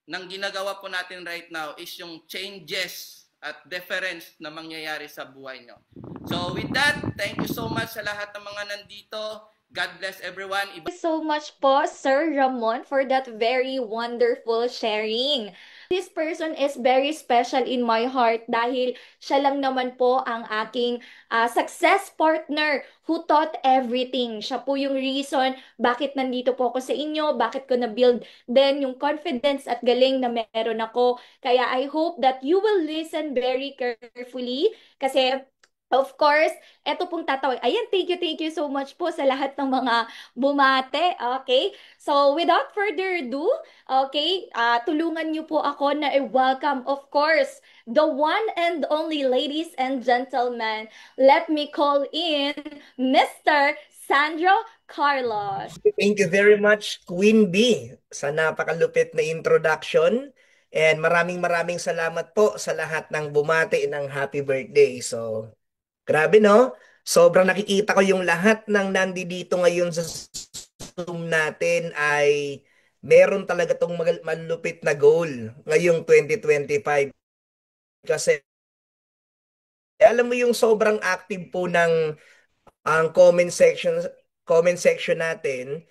ng ginagawa po natin right now is yung changes at difference na mangyayari sa buhay nyo. So with that, thank you so much sa lahat ng mga nandito. God bless everyone. Thank you so much po, Sir Ramon, for that very wonderful sharing. This person is very special in my heart dahil siya lang naman po ang aking success partner who taught everything. Siya po yung reason bakit nandito po ako sa inyo, bakit ko na-build then yung confidence at galing na meron ako. Kaya I hope that you will listen very carefully kasi of course, eto pong tatawag. Ayan, thank you so much po sa lahat ng mga bumate. Okay? So, without further ado, okay, tulungan niyo po ako na i-welcome, of course, the one and only, ladies and gentlemen. Let me call in Mr. Sandro Carlos. Thank you very much, Queen B, sa napakalupit na introduction. And maraming salamat po sa lahat ng bumati ng happy birthday. So, grabe no? Sobrang nakikita ko yung lahat ng nandito ngayon sa Zoom natin ay meron talaga tong malupit na goal ngayong 2025. Kasi alam mo yung sobrang active po ng ang comment section natin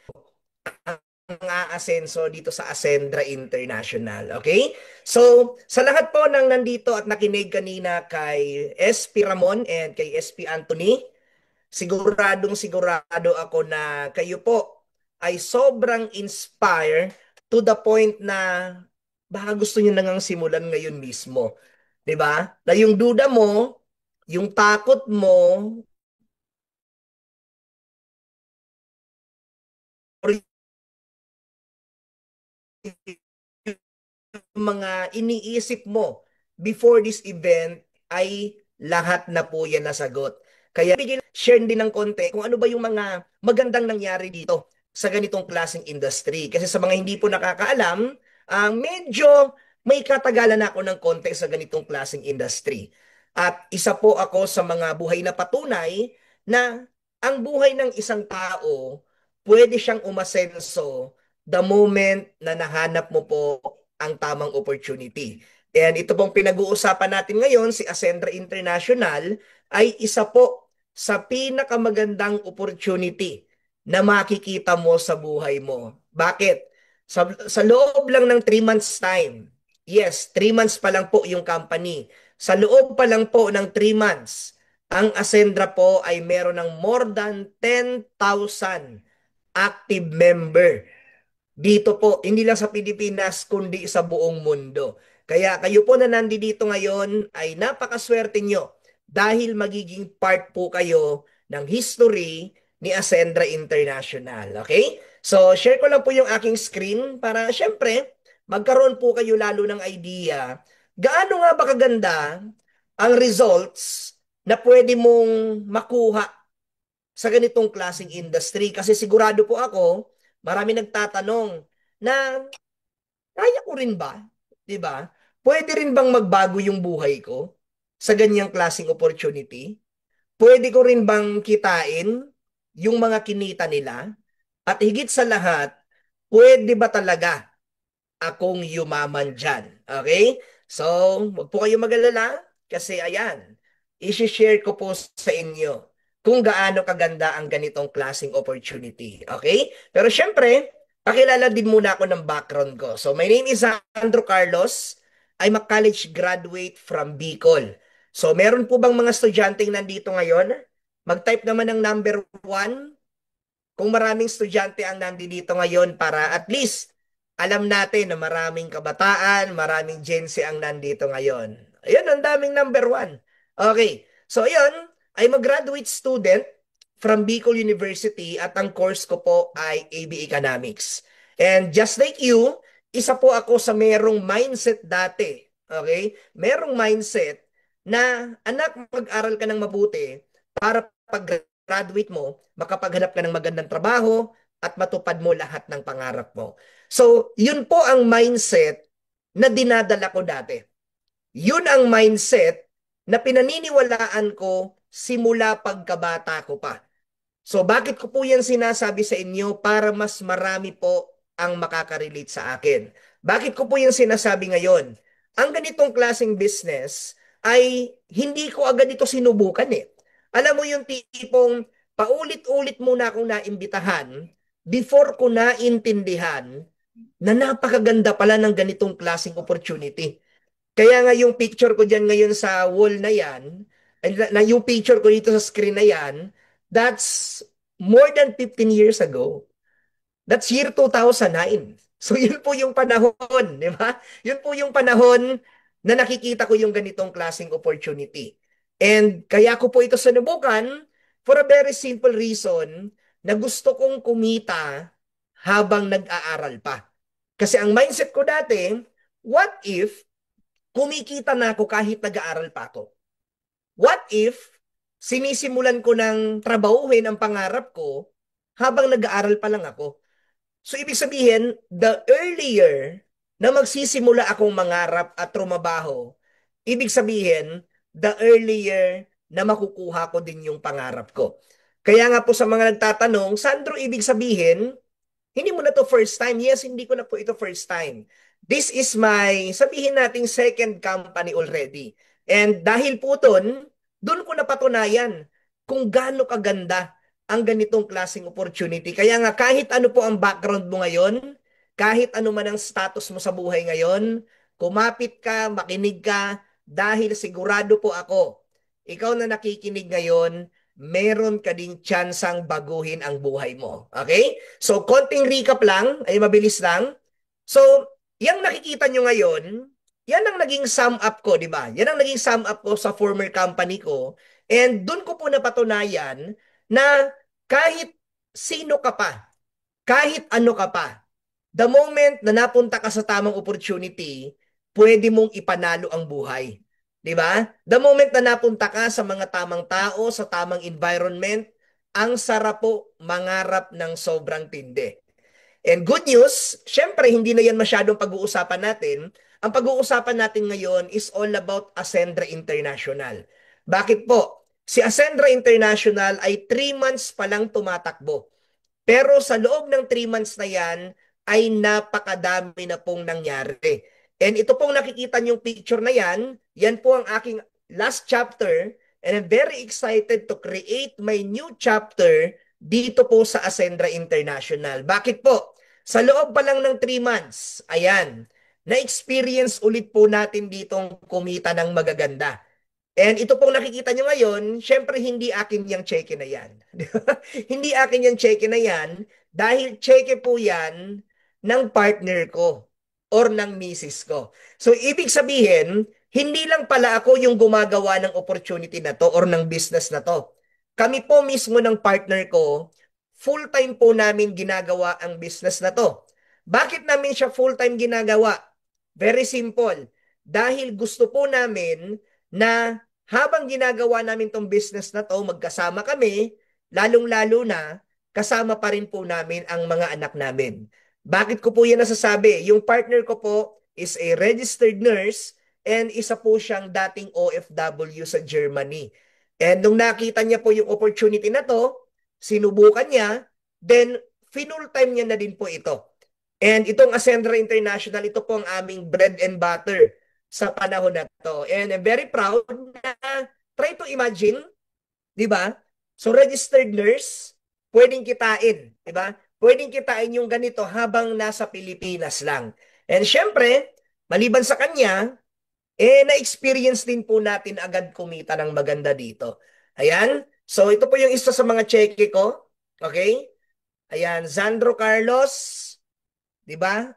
ang aasenso dito sa Ascendra International. Okay? So, sa lahat po ng nandito at nakinig kanina kay SP Ramon and kay SP Anthony, sigurado ako na kayo po ay sobrang inspire to the point na baka gusto nyo nang simulan ngayon mismo. 'Di ba? Na yung duda mo, yung takot mo, mga iniisip mo before this event ay lahat na po yan nasagot. Kaya share din ng konti kung ano ba yung mga magandang nangyari dito sa ganitong klaseng industry. Kasi sa mga hindi po nakakaalam, medyo may katagalan ako ng konti sa ganitong klaseng industry. At isa po ako sa mga buhay na patunay na ang buhay ng isang tao, pwede siyang umasenso the moment na nahanap mo po ang tamang opportunity. And ito pong pinag-uusapan natin ngayon, si Ascendra International, ay isa po sa pinakamagandang opportunity na makikita mo sa buhay mo. Bakit? Sa loob lang ng 3 months time, yes, 3 months pa lang po yung company. Sa loob pa lang po ng 3 months, ang Ascendra po ay meron ng more than 10,000 active member dito po, hindi lang sa Pilipinas, kundi sa buong mundo. Kaya kayo po na nandito ngayon ay napakaswerte nyo dahil magiging part po kayo ng history ni Ascendra International. Okay? So, share ko lang po yung aking screen para syempre, magkaroon po kayo lalo ng idea gaano nga ba kaganda ang results na pwede mong makuha sa ganitong klaseng industry. Kasi sigurado po ako, marami nagtatanong na kaya ko rin ba? 'Di ba? Pwede rin bang magbago yung buhay ko sa ganyang klaseng opportunity? Pwede ko rin bang kitain yung mga kinita nila? At higit sa lahat, pwede ba talaga akong yumaman dyan? Okay? So, wag po kayo mag-alala kasi ayan, isi-share ko po sa inyo kung gaano kaganda ang ganitong klaseng opportunity. Okay? Pero syempre, pakilala din muna ako ng background ko. So, my name is Sandro Carlos. I'm a college graduate from Bicol. So, meron po bang mga estudyanteng nandito ngayon? Mag-type naman ng number 1 kung maraming estudyante ang nandito ngayon para at least alam natin na maraming kabataan, maraming Gen Z ang nandito ngayon. Ayun, ang daming number 1. Okay. So, ayun, I'm a graduate student from Bicol University at ang course ko po ay AB Economics. And just like you, isa po ako sa merong mindset dati. Okay? Merong mindset na anak, mag-aral ka ng mabuti para pag-graduate mo, makapaghanap ka ng magandang trabaho at matupad mo lahat ng pangarap mo. So, yun po ang mindset na dinadala ko dati. Yun ang mindset na pinaniniwalaan ko simula pagkabata ko pa. So, bakit ko po yan sinasabi sa inyo? Para mas marami po ang makaka-relate sa akin. Bakit ko po yan sinasabi ngayon? Ang ganitong klaseng business ay hindi ko agad ito sinubukan eh. Alam mo yung tipong paulit-ulit muna akong naimbitahan before ko naintindihan na napakaganda pala ng ganitong klaseng opportunity. Kaya nga yung picture ko dyan ngayon sa wall na yan, yung picture ko dito sa screen na yan, that's more than 15 years ago. That's year 2009. So yun po yung panahon, di ba? Yun po yung panahon na nakikita ko yung ganitong klaseng opportunity. And kaya ko po ito sinubukan for a very simple reason na gusto kong kumita habang nag-aaral pa. Kasi ang mindset ko dati, what if kumikita na ako kahit nag-aaral pa ako? What if sinisimulan ko ng trabahuhin ang pangarap ko habang nag-aaral pa lang ako? So, ibig sabihin, the earlier na magsisimula akong mangarap at trumabaho, ibig sabihin, the earlier na makukuha ko din yung pangarap ko. Kaya nga po sa mga nagtatanong, Sandro, ibig sabihin, hindi mo na to first time. Yes, hindi ko na po ito first time. This is my, sabihin nating second company already. And dahil po doon ko napatunayan kung gaano kaganda ang ganitong klaseng opportunity. Kaya nga kahit ano po ang background mo ngayon, kahit ano man ang status mo sa buhay ngayon, kumapit ka, makinig ka, dahil sigurado po ako, ikaw na nakikinig ngayon, meron ka ding tsansang baguhin ang buhay mo. Okay? So, konting recap lang, ay mabilis lang. So, yung nakikita nyo ngayon, yan ang naging sum up ko, di ba? Yan ang naging sum up ko sa former company ko. And doon ko po napatunayan na kahit sino ka pa, kahit ano ka pa, the moment na napunta ka sa tamang opportunity, pwede mong ipanalo ang buhay. 'Di ba? The moment na napunta ka sa mga tamang tao, sa tamang environment, ang sarap po mangarap ng sobrang tindi. And good news, syempre hindi na yan masyadong pag-uusapan natin. Ang pag-uusapan natin ngayon is all about Ascendra International. Bakit po? Si Ascendra International ay 3 months pa lang tumatakbo. Pero sa loob ng 3 months na yan, ay napakadami na pong nangyari. And ito pong nakikita niyong picture na yan po ang aking last chapter. And I'm very excited to create my new chapter dito po sa Ascendra International. Bakit po? Sa loob pa lang ng 3 months, ayan, na-experience ulit po natin ditong kumita ng magaganda. And ito pong nakikita nyo ngayon, syempre hindi akin yung cheque na yan. Hindi akin yung cheque na yan dahil cheque po yan ng partner ko or ng misis ko. So ibig sabihin, hindi lang pala ako yung gumagawa ng opportunity na to or ng business na to. Kami po mismo ng partner ko, full-time po namin ginagawa ang business na to. Bakit namin siya full-time ginagawa? Very simple. Dahil gusto po namin na habang ginagawa namin tong business na to, magkasama kami, lalong-lalo na, kasama pa rin po namin ang mga anak namin. Bakit ko po yan nasasabi? Yung partner ko po is a registered nurse and isa po siyang dating OFW sa Germany. And nung nakita niya po yung opportunity na to, sinubukan niya, then full time niya na din po ito. And itong Ascendra International, ito po ang aming bread and butter sa panahon na to. And I'm very proud na try to imagine, di ba? So registered nurse, pwedeng kitain, di ba? Pwedeng kitain yung ganito habang nasa Pilipinas lang. And syempre, maliban sa kanya, na-experience din po natin agad kumita ng maganda dito. Ayan. So ito po yung isa sa mga cheque ko. Okay? Ayan, Zandro Carlos, di ba?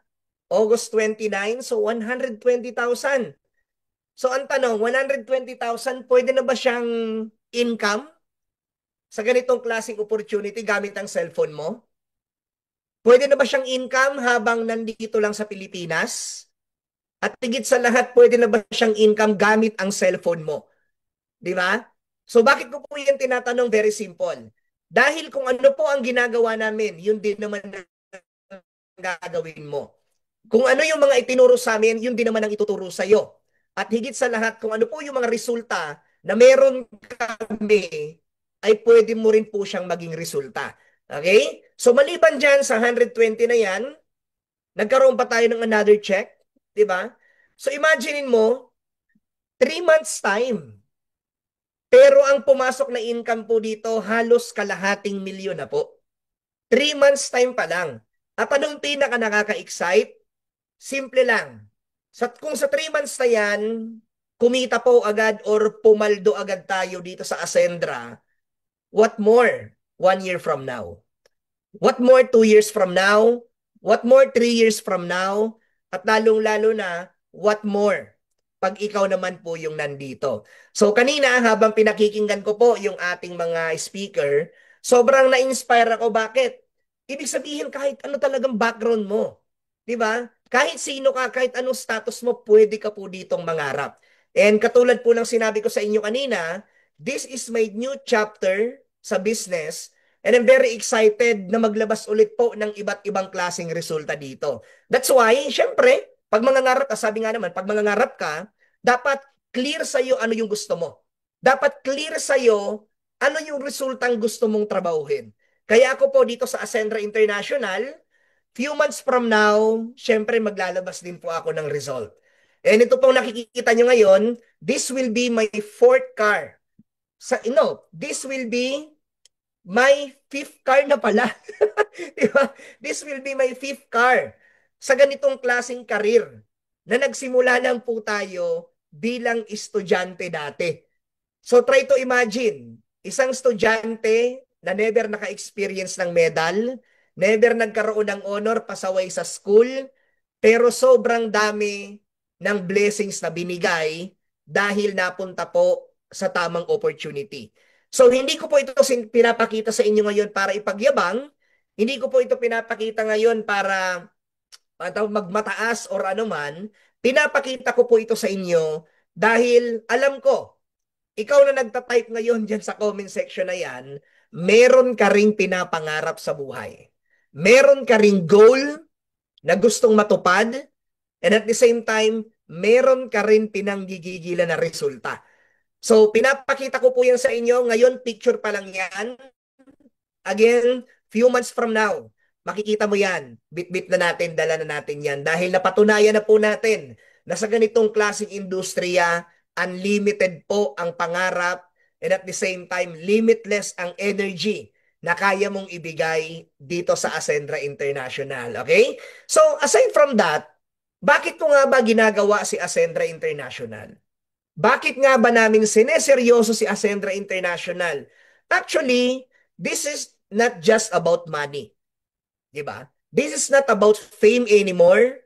August 29, so 120,000. So ang tanong, 120,000, pwede na ba siyang income sa ganitong klaseng opportunity gamit ang cellphone mo? Pwede na ba siyang income habang nandito lang sa Pilipinas? At higit sa lahat, pwede na ba siyang income gamit ang cellphone mo? Di ba? So bakit ko po yan tinatanong? Very simple. Dahil kung ano po ang ginagawa namin, yun din naman ang gagawin mo. Kung ano yung mga itinuro sa amin, yun din naman ang ituturo sa iyo. At higit sa lahat, kung ano po yung mga resulta na meron kami, ay pwede mo rin po siyang maging resulta. Okay? So maliban dyan sa 120 na yan, nagkaroon pa tayo ng another check. Diba? So imaginein mo, 3 months time. Pero ang pumasok na income po dito, halos kalahating milyon na po. 3 months time pa lang. At anong pinaka nakaka-excite? Simple lang. Kung sa 3 months na yan, kumita po agad or pumaldo agad tayo dito sa Ascendra, what more 1 year from now? What more 2 years from now? What more 3 years from now? At lalong-lalo na, what more pag ikaw naman po yung nandito? So kanina, habang pinakikinggan ko po yung ating mga speaker, sobrang na-inspire ako. Bakit? Ibig sabihin kahit ano talagang background mo. Diba? Kahit sino ka, kahit anong status mo, pwede ka po ditong mangarap. And katulad po ng sinabi ko sa inyo kanina, this is my new chapter sa business. And I'm very excited na maglabas ulit po ng iba't ibang klaseng resulta dito. That's why, syempre, pag mangangarap ka, sabi nga naman, pag mangangarap ka, dapat clear sa'yo ano yung gusto mo. Dapat clear sa'yo ano yung resultang gusto mong trabahuhin. Kaya ako po dito sa Ascendra International, few months from now, syempre maglalabas din po ako ng result. And ito pong nakikita nyo ngayon, this will be my 4th car. This will be my 5th car na pala. Diba? This will be my 5th car sa ganitong klaseng karir na nagsimula lang po tayo bilang estudyante dati. So try to imagine, isang estudyante na never naka-experience ng medal, never nagkaroon ng honor pasaway sa school, pero sobrang dami ng blessings na binigay dahil napunta po sa tamang opportunity. So hindi ko po ito pinapakita sa inyo ngayon para ipagyabang, hindi ko po ito pinapakita ngayon para magmataas or anuman, pinapakita ko po ito sa inyo dahil alam ko, ikaw na nagta-type ngayon dyan sa comment section na yan, meron ka ring pinapangarap sa buhay. Meron ka ring goal na gustong matupad, and at the same time, meron ka rin pinanggigigilan na resulta. So, pinapakita ko po yan sa inyo. Ngayon, picture pa lang yan. Again, few months from now, makikita mo yan. Bit-bit na natin, dala na natin yan. Dahil napatunayan na po natin na sa ganitong klaseng industriya, unlimited po ang pangarap, and at the same time, limitless ang energy na kaya mong ibigay dito sa Ascendra International. Okay? So, aside from that, bakit ko nga ba ginagawa si Ascendra International? Bakit nga ba namin sineseryoso si Ascendra International? Actually, this is not just about money. Diba? This is not about fame anymore,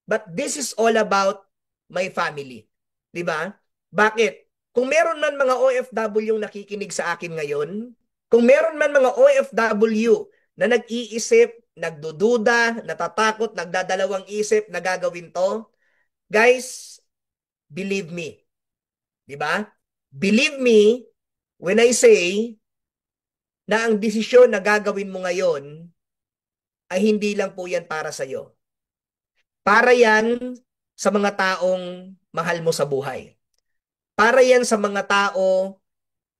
but this is all about my family. Diba? Bakit? Kung meron man mga OFW yung nakikinig sa akin ngayon, kung meron man mga OFW na nag-iisip, nagdududa, natatakot, nagdadalawang isip na gagawin to, guys, believe me. Diba? Believe me when I say na ang desisyon na gagawin mo ngayon ay hindi lang po yan para sa'yo. Para yan sa mga taong mahal mo sa buhay. Para yan sa mga tao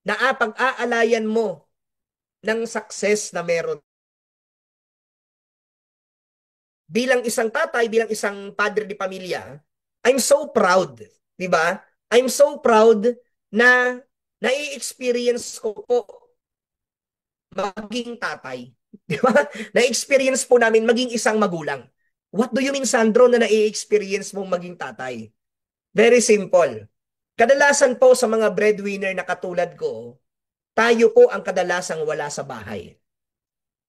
na pag-aalayan mo ng success na meron. Bilang isang tatay, bilang isang padre de pamilya, I'm so proud, di ba? I'm so proud na nai-experience ko po maging tatay. Di ba? Na-experience po namin maging isang magulang. What do you mean, Sandro, na nai-experience mong maging tatay? Very simple. Kadalasan po sa mga breadwinner na katulad ko, tayo po ang kadalasang wala sa bahay.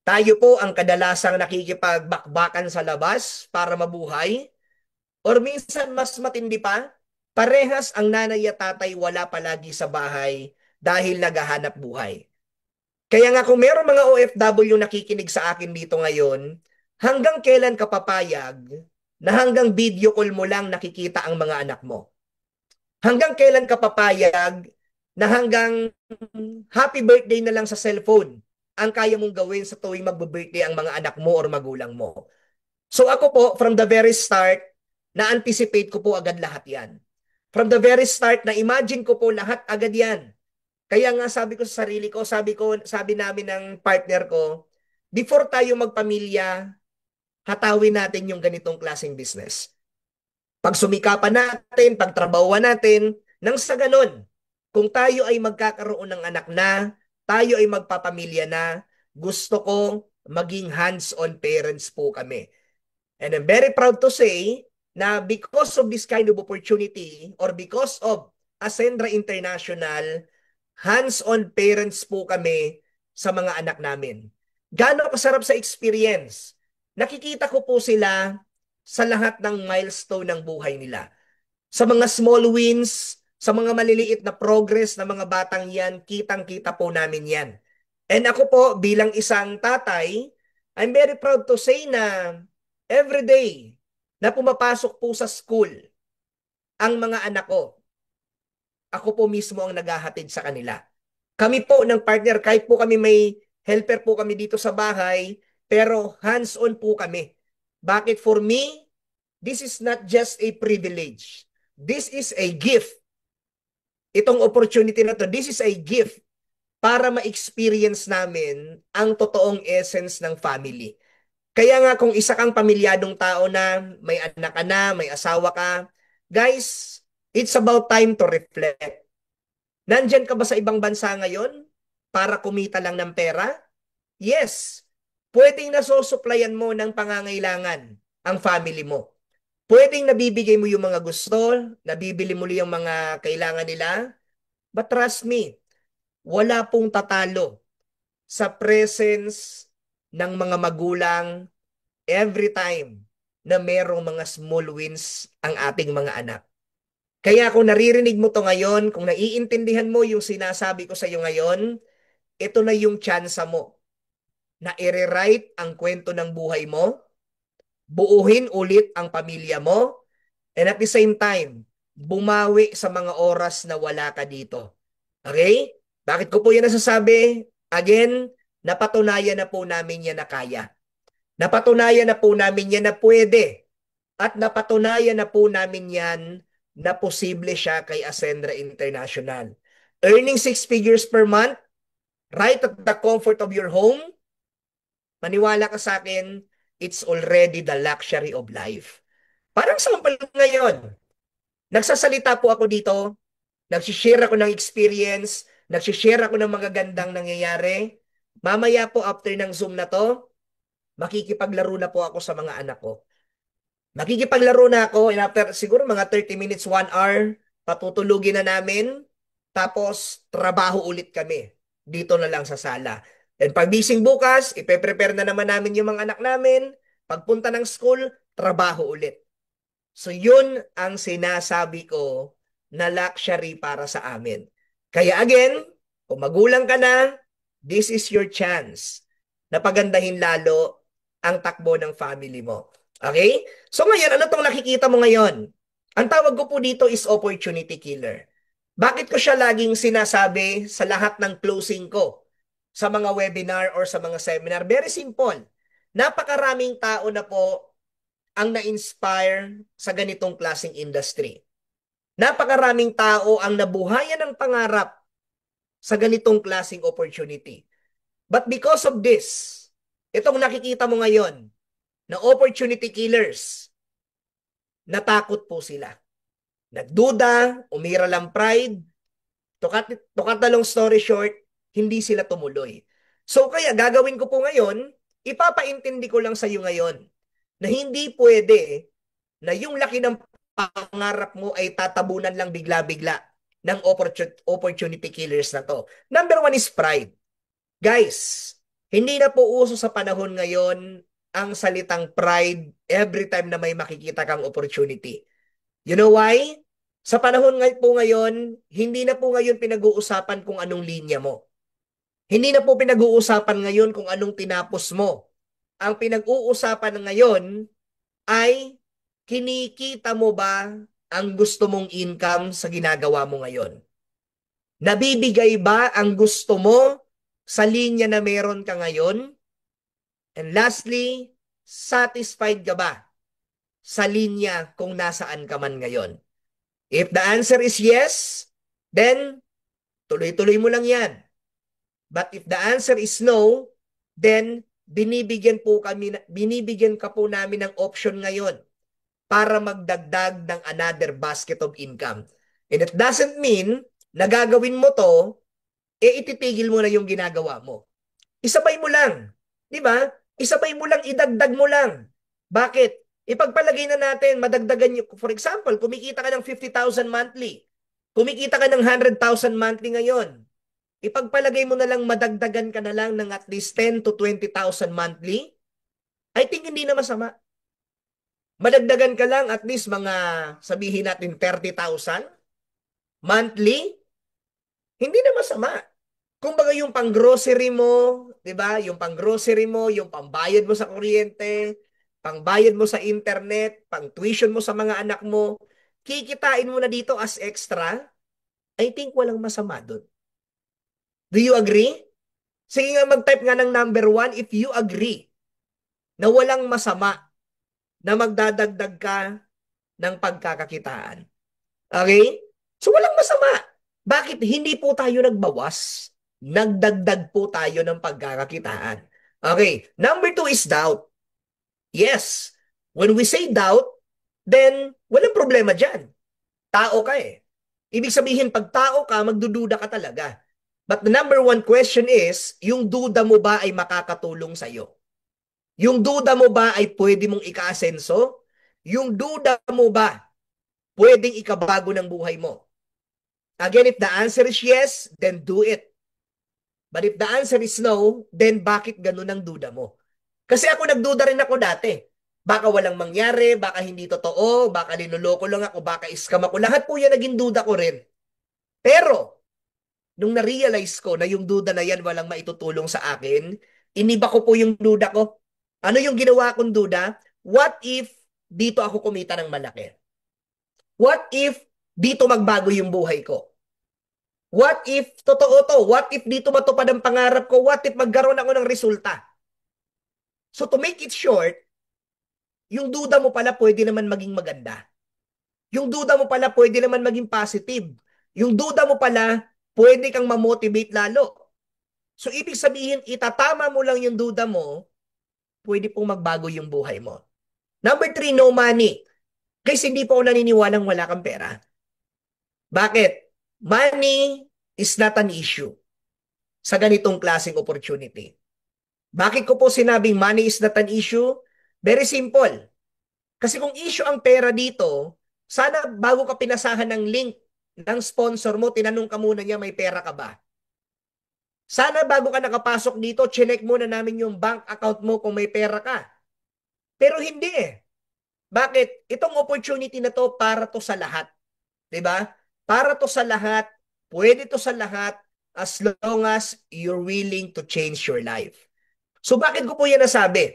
Tayo po ang kadalasang nakikipagbakbakan sa labas para mabuhay. Or minsan mas matindi pa, parehas ang nanay at tatay wala palagi sa bahay dahil naghahanap buhay. Kaya nga kung meron mga OFW nakikinig sa akin dito ngayon, hanggang kailan ka papayag na hanggang video call mo lang nakikita ang mga anak mo? Hanggang kailan ka papayag na hanggang happy birthday na lang sa cellphone ang kaya mong gawin sa tuwing magbe-birthday ang mga anak mo or magulang mo? So ako po, from the very start, na-anticipate ko po agad lahat yan. From the very start, na-imagine ko po lahat agad yan. Kaya nga sabi ko sa sarili ko, sabi namin ng partner ko, before tayo magpamilya, hatawin natin yung ganitong klaseng business. Pag sumikapan natin, pagtrabahuan natin, nang sa ganun, kung tayo ay magkakaroon ng anak na, tayo ay magpapamilya na, gusto ko maging hands-on parents po kami. And I'm very proud to say na because of this kind of opportunity or because of Ascendra International, hands-on parents po kami sa mga anak namin. Gaano kasarap sa experience. Nakikita ko po sila sa lahat ng milestone ng buhay nila. Sa mga small wins, sa mga maliliit na progress ng mga batang yan, kitang-kita po namin yan. And ako po, bilang isang tatay, I'm very proud to say na every day na pumapasok po sa school ang mga anak ko, ako po mismo ang naghahatid sa kanila. Kami po ng partner, kahit po kami may helper po kami dito sa bahay, pero hands-on po kami. Bakit? For me, this is not just a privilege. This is a gift. Itong opportunity na to, this is a gift para ma-experience namin ang totoong essence ng family. Kaya nga kung isa kang pamilyadong tao na, may anak ka na, may asawa ka, guys, it's about time to reflect. Nandyan ka ba sa ibang bansa ngayon para kumita lang ng pera? Yes. Pwedeng nasusuplayan mo ng pangangailangan ang family mo. Pwedeng nabibigay mo yung mga gusto, nabibili mo yung mga kailangan nila. But trust me, wala pong tatalo sa presence ng mga magulang every time na merong mga small wins ang ating mga anak. Kaya kung naririnig mo to ngayon, kung naiintindihan mo yung sinasabi ko sa iyo ngayon, ito na yung tsansa mo na i-rewrite ang kwento ng buhay mo, buuhin ulit ang pamilya mo, and at the same time, bumawi sa mga oras na wala ka dito. Okay? Bakit ko po yan nasasabi? Again, napatunayan na po namin yan na kaya. Napatunayan na po namin yan na pwede. At napatunayan na po namin yan na posible siya kay Ascendra International. Earning 6 figures per month, right at the comfort of your home, maniwala ka sa akin, it's already the luxury of life. Parang sample ngayon, nagsasalita po ako dito, nagsishare ako ng experience, nagsishare ako ng mga gandang nangyayari. Mamaya po after ng Zoom na to, makikipaglaro na po ako sa mga anak ko. Makikipaglaro na ako and after siguro mga 30 minutes, 1 hour, patutulugin na namin. Tapos trabaho ulit kami dito na lang sa sala. And pagising bukas, ipe-prepare na naman namin yung mga anak namin. Pagpunta ng school, trabaho ulit. So yun ang sinasabi ko na luxury para sa amin. Kaya again, kung magulang ka na, this is your chance na pagandahin lalo ang takbo ng family mo. Okay? So ngayon, ano tong nakikita mo ngayon? Ang tawag ko po dito is opportunity killer. Bakit ko siya laging sinasabi sa lahat ng closing ko? Sa mga webinar or sa mga seminar? Very simple. Napakaraming tao na po ang na-inspire sa ganitong klaseng industry. Napakaraming tao ang nabuhayan ng pangarap sa ganitong klaseng opportunity. But because of this, itong nakikita mo ngayon, na opportunity killers, natakot po sila. Nagduda, umira lang pride, to cut the long story short, hindi sila tumuloy. So kaya gagawin ko po ngayon, ipapaintindi ko lang sa iyo ngayon na hindi pwede na yung laki ng pangarap mo ay tatabunan lang bigla-bigla ng opportunity killers na to. Number one is pride. Guys, hindi na po uso sa panahon ngayon ang salitang pride every time na may makikita kang opportunity. You know why? Sa panahon po ngayon, hindi na po ngayon pinag-uusapan kung anong linya mo. Hindi na po pinag-uusapan ngayon kung anong tinapos mo. Ang pinag-uusapan ngayon ay kinikita mo ba ang gusto mong income sa ginagawa mo ngayon? Nabibigay ba ang gusto mo sa linya na meron ka ngayon? And lastly, satisfied ka ba sa linya kung nasaan ka man ngayon? If the answer is yes, then tuloy-tuloy mo lang yan. But if the answer is no, then binibigyan ka po namin ng option ngayon para magdagdag ng another basket of income. And it doesn't mean na gagawin mo to, ititigil mo na yung ginagawa mo. Isabay mo lang. Di ba? Isabay mo lang, idagdag mo lang. Bakit? Ipagpalagay na natin, madagdagan nyo. For example, kumikita ka ng 50,000 monthly. Kumikita ka ng 100,000 monthly ngayon. Ipagpalagay mo na lang, madagdagan ka na lang ng at least 10 to 20,000 monthly. I think hindi na masama. Madagdagan ka lang at least mga, sabihin natin, 30,000 monthly. Hindi na masama. Kumbaga yung pang-grocery mo, 'di ba? Yung pang-grocery mo, yung pambayad mo sa kuryente, pangbayad mo sa internet, pang-tuition mo sa mga anak mo, kikitain mo na dito as extra. I think walang masama doon. Do you agree? Sige nga, mag-type nga ng number 1 if you agree na walang masama na magdadagdag ka ng pagkakakitaan. Okay? So walang masama. Bakit hindi po tayo nagbawas? Nagdagdag po tayo ng pagkakakitaan. Okay, number 2 is doubt. Yes, when we say doubt, then walang problema dyan. Tao ka eh. Ibig sabihin, pag tao ka, magdududa ka talaga. But the number 1 question is, yung duda mo ba ay makakatulong sa'yo? Yung duda mo ba ay pwede mong ika-asenso? Yung duda mo ba pwedeng ikabago ng buhay mo? Again, if the answer is yes, then do it. But if the answer is no, then bakit ganun ang duda mo? Kasi ako nagduda rin ako dati. Baka walang mangyari, baka hindi totoo, baka linuloko lang ako, baka scam ako. Lahat po yan naging duda ko rin. Pero, nung na-realize ko na yung duda na yan walang maitutulong sa akin, iniba ko po yung duda ko. Ano yung ginawa kong duda? What if dito ako kumita ng malaki? What if dito magbago yung buhay ko? What if, totoo to, what if dito matupad ang pangarap ko? What if magkaroon ako ng resulta? So to make it short, yung duda mo pala pwede naman maging maganda. Yung duda mo pala pwede naman maging positive. Yung duda mo pala pwede kang ma-motivate lalo. So ibig sabihin, itatama mo lang yung duda mo, pwede pong magbago yung buhay mo. Number 3, no money. Guys, hindi po ako naniniwalang wala kang pera. Bakit? Money is not an issue sa ganitong klaseng opportunity. Bakit ko po sinabing money is not an issue? Very simple. Kasi kung issue ang pera dito, sana bago ka pinasahan ng link ng sponsor mo, tinanong ka muna niya, may pera ka ba? Sana bago ka nakapasok dito, chinek muna namin yung bank account mo kung may pera ka. Pero hindi eh. Bakit? Itong opportunity na to para to sa lahat. 'Di ba? Para to sa lahat, pwede to sa lahat as long as you're willing to change your life. So bakit ko po yan nasabi?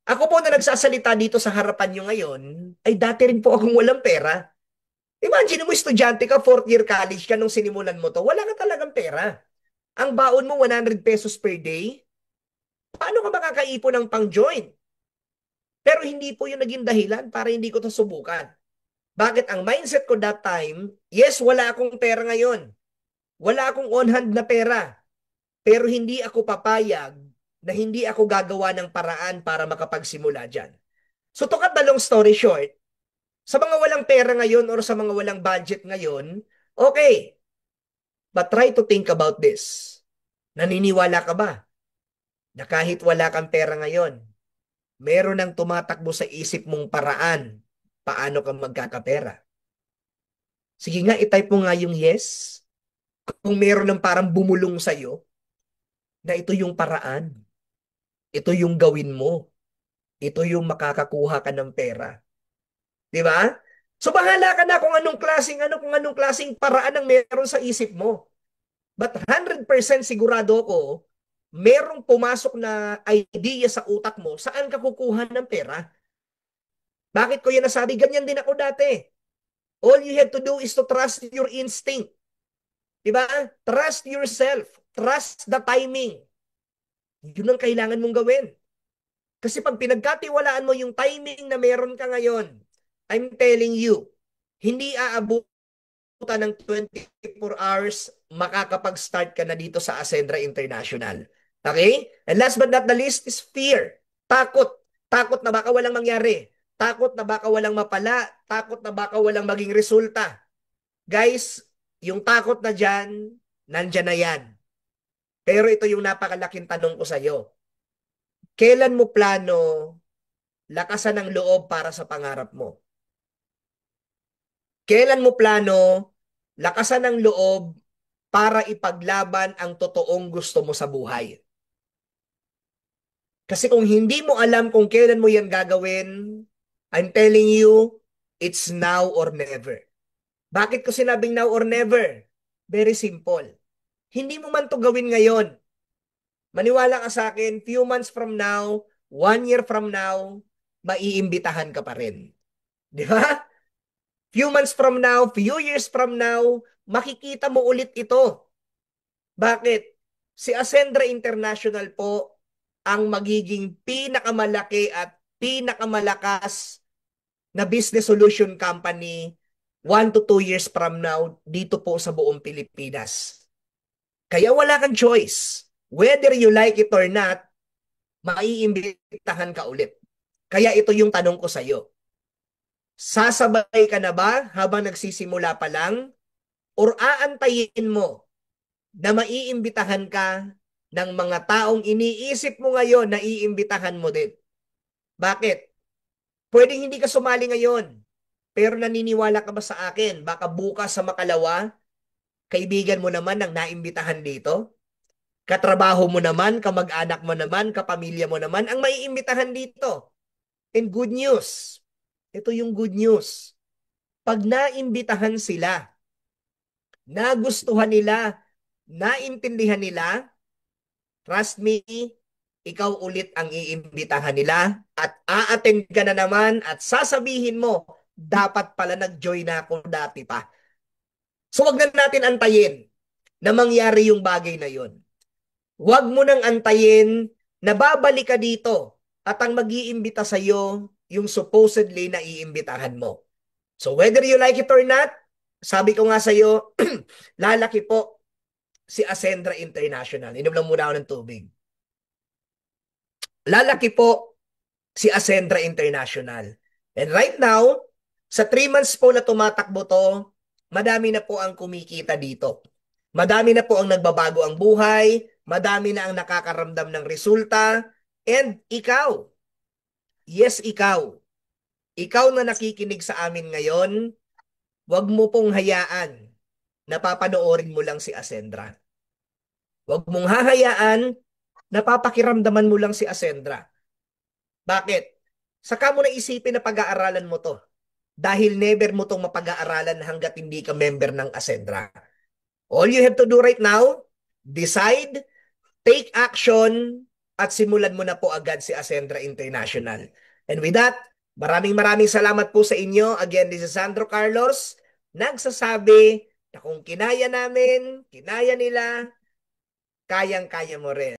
Ako po na nagsasalita dito sa harapan nyo ngayon, ay dati rin po akong walang pera. Imagine mo, estudyante ka, 4th year college ka nung sinimulan mo to, wala ka talagang pera. Ang baon mo, 100 pesos per day. Paano ka makakaipon ng pang-join? Pero hindi po yung naging dahilan para hindi ko to subukan. Bakit? Ang mindset ko that time, yes, wala akong pera ngayon. Wala akong on-hand na pera. Pero hindi ako papayag na hindi ako gagawa ng paraan para makapagsimula dyan. So to cut the long story short, sa mga walang pera ngayon or sa mga walang budget ngayon, okay. But try to think about this. Naniniwala ka ba na kahit wala kang pera ngayon, meron nang tumatakbo sa isip mong paraan paano ka magkakapera? Sige nga, itype mo nga yung yes. Kung meron ng parang bumulong sa'yo, na ito yung paraan. Ito yung gawin mo. Ito yung makakakuha ka ng pera. Di ba? So bahala ka na kung anong klaseng paraan ang meron sa isip mo. But 100% sigurado ako, merong pumasok na idea sa utak mo, saan ka kukuha ng pera? Bakit ko yan nasabi? Ganyan din ako dati. All you have to do is to trust your instinct. Diba? Trust yourself. Trust the timing. Yun ang kailangan mong gawin. Kasi pag pinagkatiwalaan mo yung timing na meron ka ngayon, I'm telling you, hindi aabutan ng 24 hours, makakapag-start ka na dito sa Ascendra International. Okay? And last but not the least is fear. Takot. Takot na baka walang mangyari. Takot na baka walang mapala. Takot na baka walang maging resulta. Guys, yung takot na dyan, nandyan na yan. Pero ito yung napakalaking tanong ko sa'yo. Kailan mo plano lakasan ng loob para sa pangarap mo? Kailan mo plano lakasan ng loob para ipaglaban ang totoong gusto mo sa buhay? Kasi kung hindi mo alam kung kailan mo yan gagawin, I'm telling you, it's now or never. Bakit ko sinabing now or never? Very simple. Hindi mo man to gawin ngayon. Maniwala ka sa akin, few months from now, 1 year from now, maiimbitahan ka pa rin. Di ba? Few months from now, few years from now, makikita mo ulit ito. Bakit? Si Ascendra International po ang magiging pinakamalaki at pinakamalakas na business solution company 1 to 2 years from now dito po sa buong Pilipinas. Kaya wala kang choice. Whether you like it or not, maiimbitahan ka ulit. Kaya ito yung tanong ko sa'yo. Sasabay ka na ba habang nagsisimula pa lang? Or aantayin mo na maiimbitahan ka ng mga taong iniisip mo ngayon na iimbitahan mo din? Bakit? Pwedeng hindi ka sumali ngayon, pero naniniwala ka ba sa akin? Baka bukas sa makalawa, kaibigan mo naman ang naimbitahan dito? Katrabaho mo naman, kamag-anak mo naman, kapamilya mo naman, ang maiimbitahan dito. And good news, ito yung good news. Pag naimbitahan sila, nagustuhan nila, naintindihan nila, trust me, ikaw ulit ang iimbitahan nila at a-attend ka na naman at sasabihin mo, dapat pala nag-join na ako dati pa. So wag na natin antayin. na mangyari yung bagay na yon. Huwag mo nang antayin na babalik ka dito at ang mag-iimbita sa'yo yung supposedly na iimbitahan mo. So whether you like it or not, sabi ko nga sa'yo, lalaki po si Ascendra International. Inom lang muna ako ng tubig. Lalaki po si Ascendra International. And right now, sa 3 months po na tumatakbo to, madami na po ang kumikita dito. Madami na po ang nagbabago ang buhay, madami na ang nakakaramdam ng resulta, and ikaw, yes ikaw na nakikinig sa amin ngayon, wag mo pong hayaan na papanoorin mo lang si Ascendra. Wag mong hahayaan na papakiramdaman mo lang si Ascendra. Bakit? Saka mo na isipin na pag-aaralan mo to. Dahil never mo tong mapag-aaralan hanggat hindi ka member ng Ascendra. All you have to do right now, decide, take action, at simulan mo na po agad si Ascendra International. And with that, maraming salamat po sa inyo. Again, this is Sandro Carlos, nagsasabi na kung kinaya namin, kinaya nila, kayang-kaya mo rin.